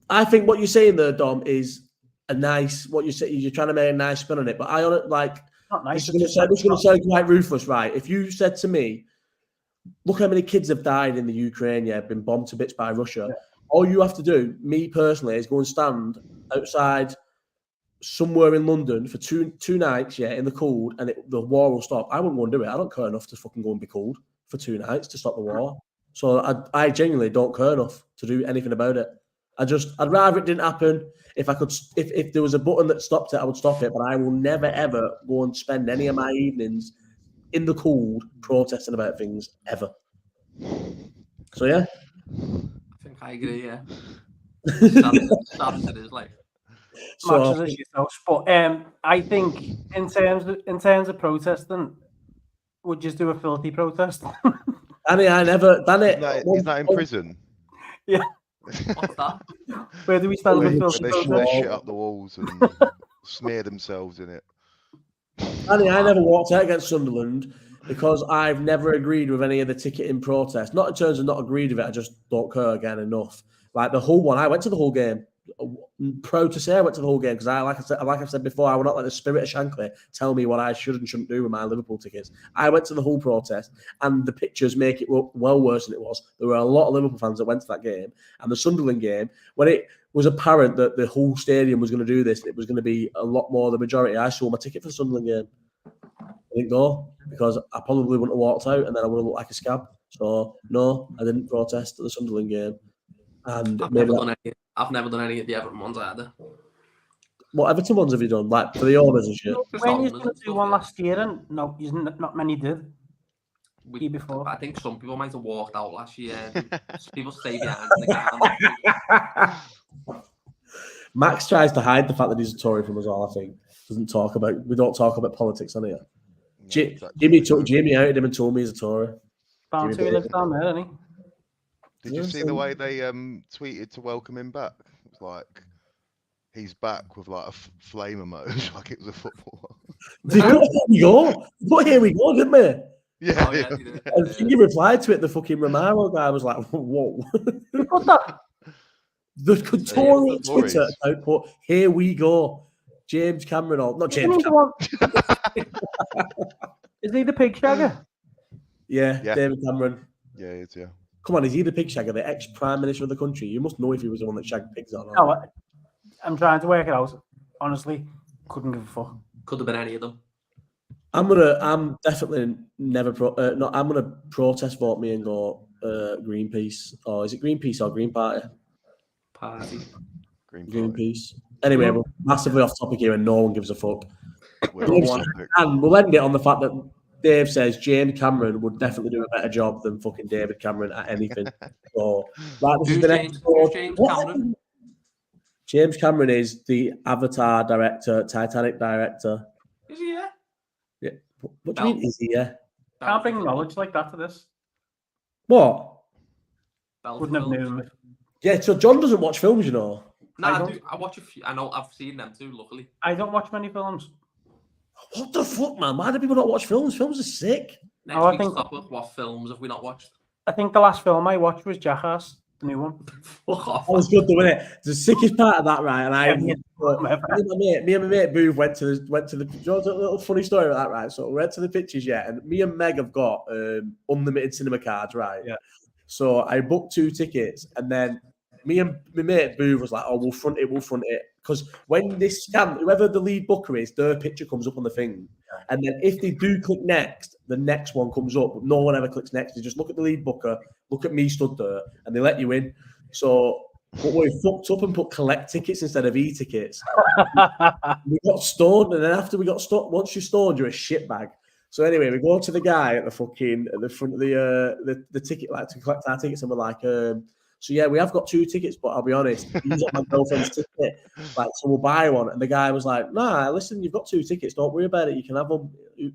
B: I think what you're saying there, Dom, is a nice. What you say, you're trying to make a nice spin on it. But I on it like.
C: Not nice.
B: This is going to sound quite ruthless, right? If you said to me, "Look how many kids have died in the Ukraine, been bombed to bits by Russia." Yeah. All you have to do, me personally, is go and stand outside somewhere in London for two nights, in the cold, and the war will stop. I wouldn't want to do it. I don't care enough to fucking go and be cold for 2 nights to stop the war. So I genuinely don't care enough to do anything about it. I'd rather it didn't happen. If there was a button that stopped it, I would stop it. But I will never ever go and spend any of my evenings in the cold protesting about things ever. So yeah.
A: I think I agree. Yeah. Sad it is like.
C: So, but I think in terms of protesting, we'll just do a filthy protest.
B: Danny,
D: he's not in prison.
C: Yeah.
A: What's that?
C: Where do we stand with filthy
D: they
C: protest?
D: smear shit up the walls and smear themselves in it.
B: Danny, I never walked out against Sunderland because I've never agreed with any of the ticketing protests. Not in terms of not agreed with it, I just don't care again enough. Like the whole one, I went to the whole game. Proud to say I went to the whole game because like I've said before, I would not let the spirit of Shankly tell me what I should and shouldn't do with my Liverpool tickets. I went to the whole protest, and the pictures make it look well worse than it was. There were a lot of Liverpool fans that went to that game, and the Sunderland game, when it was apparent that the whole stadium was going to do this, it was going to be a lot more the majority. I sold my ticket for the Sunderland game. I didn't go because I probably wouldn't have walked out, and then I would have looked like a scab. So no, I didn't protest at the Sunderland game. And
A: I've never done any of the Everton ones either.
B: What Everton ones have you done? Like for the owners and shit?
C: When you going to do one last year, and no, not many did. Before.
A: I think some people might have walked out last year. People stay behind the game.
B: Max tries to hide the fact that he's a Tory from us all. I think we don't talk about politics on here. No, Jimmy outed him and told me he's a Tory.
C: Bound to live down there, isn't he?
D: Did you see the way they tweeted to welcome him back? It was like he's back with like a flame emoji, like it was a footballer.
B: Here we go, didn't we?
D: Yeah.
B: I think he replied to it. The fucking Romero guy was like, "Whoa!"
C: What's that?
B: The Tory Twitter output. Here we go. James Cameron, not James Cameron.
C: Is he the pig shagger?
B: Yeah, David Cameron.
D: Yeah, he is. Yeah.
B: Come on, is he the pig shagger, the ex-prime minister of the country? You must know if he was the one that shagged pigs or not.
C: No, I'm trying to work it out. Honestly, couldn't give a fuck.
A: Could have been any of them.
B: I'm definitely never. I'm gonna protest vote me and go Greenpeace, or is it Greenpeace or Green Party? Greenpeace. Anyway, we're massively off topic here, and no one gives a fuck. And we'll end it on the fact that Dave says James Cameron would definitely do a better job than fucking David Cameron at anything. So, this is the next
A: James Cameron?
B: James Cameron is the Avatar director, Titanic director.
A: Is he?
B: Yeah. What do you mean? Is he? Yeah.
C: Can't bring knowledge like that to this.
B: What?
C: Wouldn't have known.
B: Yeah. So John doesn't watch films, you know.
A: No, I do. I watch a few. I know. I've seen them too. Luckily,
C: I don't watch many films.
B: What the fuck, man? Why do people not watch films? Films are sick.
A: I think what films have we not watched?
C: I think the last film I watched was Jackass, the new one.
B: Fuck off. That was good, though, wasn't it? The sickest part of that, right? And me and my mate Booth went to the. You know, a little funny story about that, right? So we went to the pictures, and me and Meg have got unlimited cinema cards, right?
C: Yeah.
B: So I booked 2 tickets, and then me and my mate Boo was like, oh, we'll front it. Because when this scan, whoever the lead booker is, their picture comes up on the thing. And then if they do click next, the next one comes up. But no one ever clicks next. They just look at the lead booker, look at me stood there, and they let you in. So, but we fucked up and put collect tickets instead of e-tickets. We got stoned, and then after we got stoned, once you're stoned, you're a shitbag. So anyway, we go to the guy at the front of the ticket, like to collect our tickets, and we're like, so yeah, we have got 2 tickets, but I'll be honest, he's got my girlfriend's ticket, like, so we'll buy one. And the guy was like, nah, listen, you've got 2 tickets, don't worry about it, you can have them.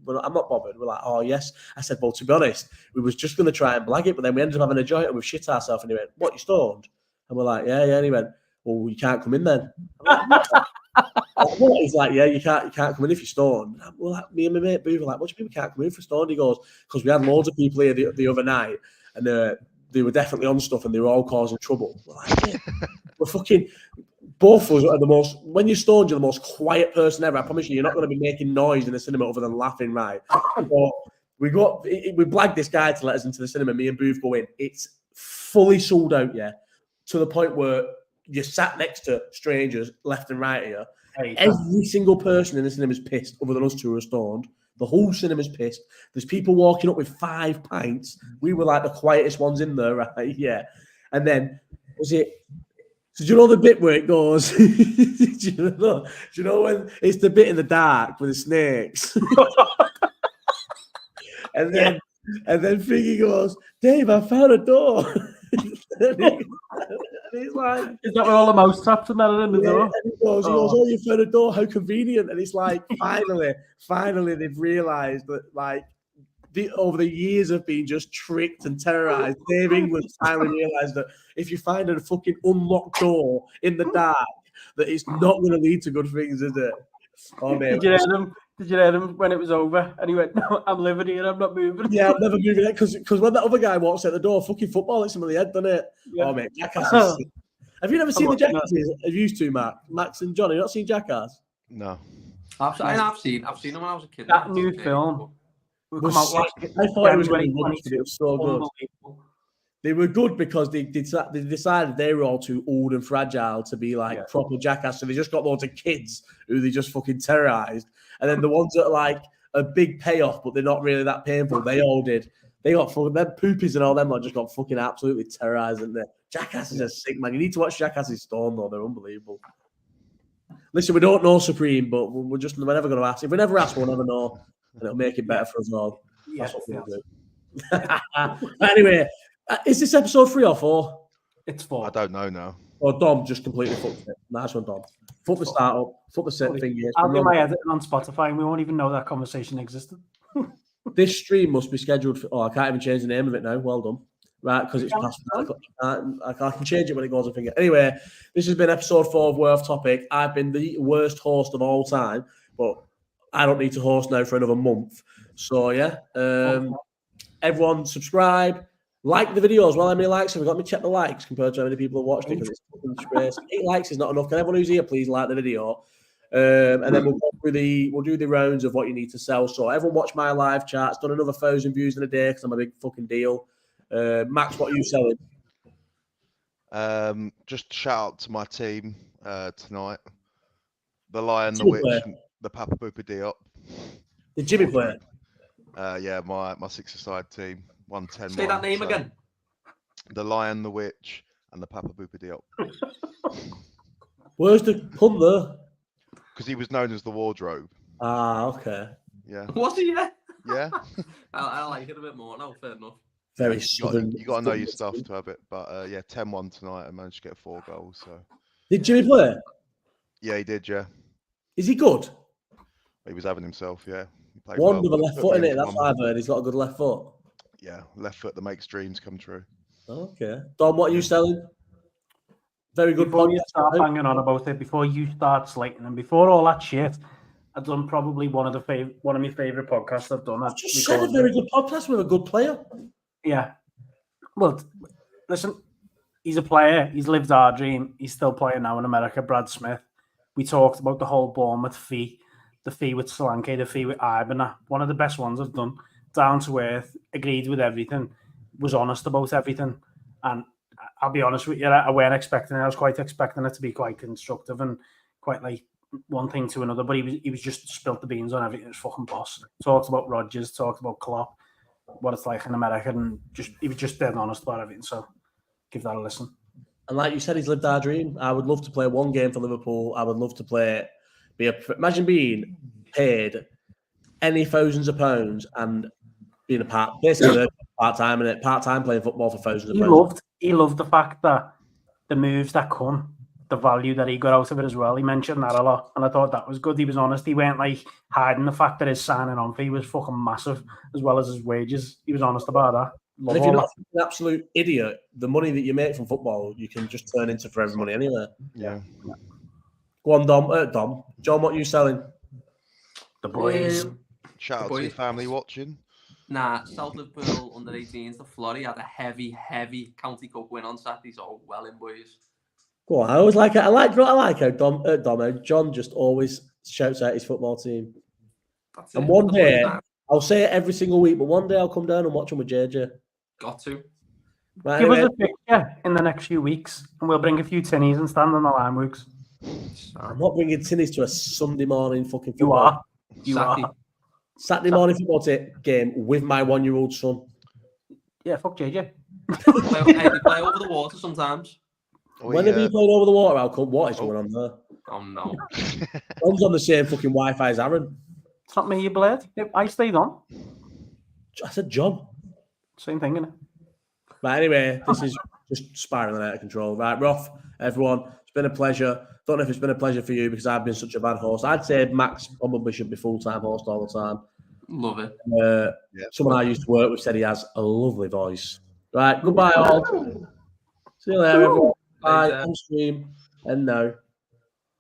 B: But I'm not bothered. We're like, oh yes. I said, well, to be honest, we was just going to try and blag it, but then we ended up having a joint and we've shit ourselves. And he went, what, you stoned? And we're like, yeah. And he went, well, you can't come in then. He's like, yeah, you can't come in if you're stoned. Well, like, me and my mate Boo were like, what do you mean we can't come in for stoned? He goes, because we had loads of people here the other night, and they were definitely on stuff, and they were all causing trouble. We're like, yeah, we're fucking. Both of us are the most. When you're stoned, you're the most quiet person ever. I promise you're not going to be making noise in the cinema other than laughing, right? But we blagged this guy to let us into the cinema. Me and Booth go in. It's fully sold out, yeah, to the point where you're sat next to strangers left and right here. Every single person in the cinema is pissed, other than us 2 who are stoned. The whole cinema's pissed. There's people walking up with 5 pints. We were like the quietest ones in there, right? Yeah. And then was it? So do you know the bit where it goes? do you know when it's the bit in the dark with the snakes? and then Figgy goes, Dave, I found a door. And he's like,
C: is that where all the mouse traps and that are in the door?
B: And he goes, oh, you found a door, how convenient. And it's like, finally they've realised that, like, over the years of being just tricked and terrorised, Dave England finally realised that if you find a fucking unlocked door in the dark, that it's not going to lead to good things, is it? Oh, man.
C: Did you hear him when it was over? And he went, no, I'm living here, I'm not moving.
B: Yeah, I'm never moving it, because when that other guy walks out the door, fucking football hits him on the head, doesn't it? Yeah. Oh, mate, Jackass is sick. Have you never seen the Jackasses? Have you two, Max and John? Have you not seen Jackass?
D: No.
A: I've seen them when I was a kid.
C: That new film.
B: I thought it was going to be rubbish, but it was so good. They were good because they decided they were all too old and fragile to be like proper Jackass, so they just got loads of kids who they just fucking terrorised. And then the ones that are like a big payoff, but they're not really that painful, they all did. They got fucking, them poopies and all them like just got fucking absolutely terrorised, didn't they? Jackass is a sick, man. You need to watch Jackass's Storm, though. They're unbelievable. Listen, we don't know Supreme, but we're never going to ask. If we never ask, we'll never know. And it'll make it better for us all. That's what we'll do. Anyway, is this episode 3 or 4?
C: It's 4.
D: I don't know now.
B: Oh, Dom just completely fucked it. Nice one, Dom. Fuck the start up. Fuck the set thing.
C: I'll get my edit on Spotify and we won't even know that conversation existed.
B: This stream must be scheduled for... Oh, I can't even change the name of it now. Well done. Right, because it's past... I can change it when it goes on finger. Anyway, this has been episode 4 of We're Off Topic. I've been the worst host of all time, but I don't need to host now for another month. So, yeah. Everyone subscribe. Like the video as well. How many likes have we got? Let me check the likes compared to how many people have watched it, because it's fucking disgrace. 8 likes is not enough. Can everyone who's here please like the video? And then we'll do the rounds of what you need to sell. So everyone watch my live chat. It's done another 1,000 views in a day because I'm a big fucking deal. Max, what are you selling?
D: Just shout out to my team tonight. The Lion, the Witch, the Papa Boopa Diop.
B: Did Jimmy play?
D: Yeah, my 6-a-side team. 110.
A: Say that name again.
D: The Lion, the Witch, and the Papa Boopa Diop.
B: Where's the pun there?
D: Because he was known as the Wardrobe.
B: Ah, okay.
D: Yeah.
A: Was he?
D: Yeah.
A: I like it a bit more. No, fair enough.
B: Very
D: southern. You got to know your stuff to have it. But yeah, 10-1 tonight. I managed to get 4 goals. So.
B: Did Jimmy play?
D: Yeah, he did. Yeah.
B: Is he good?
D: He was having himself. Yeah.
B: One with a left foot in it. That's what I've heard. He's got a good left foot.
D: Yeah, left foot that makes dreams come true.
B: Okay. Dom, what are you selling? Very good.
C: Before you start banging on about it, before you start slating, and before all that shit, I've done probably one of my favourite podcasts I've done.
B: I've just said a very good podcast with a good player.
C: Yeah. Well, listen, he's a player. He's lived our dream. He's still playing now in America, Brad Smith. We talked about the whole Bournemouth fee, the fee with Solanke, the fee with Ibanez. One of the best ones I've done. Down to earth, agreed with everything, was honest about everything. And I'll be honest with you, I weren't expecting it. I was quite expecting it to be quite constructive and quite like one thing to another. But he was just spilt the beans on everything. His fucking boss. Talked about Rodgers, talked about Klopp, what it's like in America, and he was just dead honest about everything. So give that a listen.
B: And like you said, he's lived our dream. I would love to play one game for Liverpool. I would love to imagine being paid any thousands of pounds and being basically part-time playing football for thousands of pounds.
C: He loved the fact that the moves that come, the value that he got out of it as well. He mentioned that a lot, and I thought that was good. He was honest. He weren't like hiding the fact that his signing on fee was fucking massive, as well as his wages. He was honest about that.
B: And if you're not an absolute idiot, the money that you make from football, you can just turn into forever money anyway.
D: Yeah.
B: Go on, Dom. John, what are you selling?
C: The boys.
D: Shout out to your family watching.
A: Nah, South Liverpool under 18s. The Florrie had a heavy County Cup win on Saturday, so well in, boys.
B: Go on, I always like it. I like how John just always shouts out his football team.
A: That's
B: and
A: it.
B: one day, I'll say it every single week, but one day I'll come down and watch them with JJ.
A: Got to.
B: Right,
C: Give
B: anyway.
C: us a picture in the next few weeks, and we'll bring a few tinnies and stand on the line, Woogs.
B: I'm not bringing tinnies to a Sunday morning fucking football.
C: You are.
B: Saturday morning football game with my 1-year-old son.
C: Yeah, fuck JJ.
A: They play over the water sometimes.
B: When have you played over the water, Alcott? What is going on there?
A: Oh, no.
B: Tom's on the same fucking Wi-Fi as Aaron.
C: It's not me, you blade. I stayed on.
B: I said John.
C: Same thing, innit?
B: But anyway, this is just spiraling out of control. Right, we're off, everyone. It's been a pleasure. Don't know if it's been a pleasure for you because I've been such a bad host. I'd say Max probably should be full-time host all the time.
A: Love it.
B: Someone I used to work with said he has a lovely voice. Right, goodbye all. See you later, everyone. Bye. On stream and now.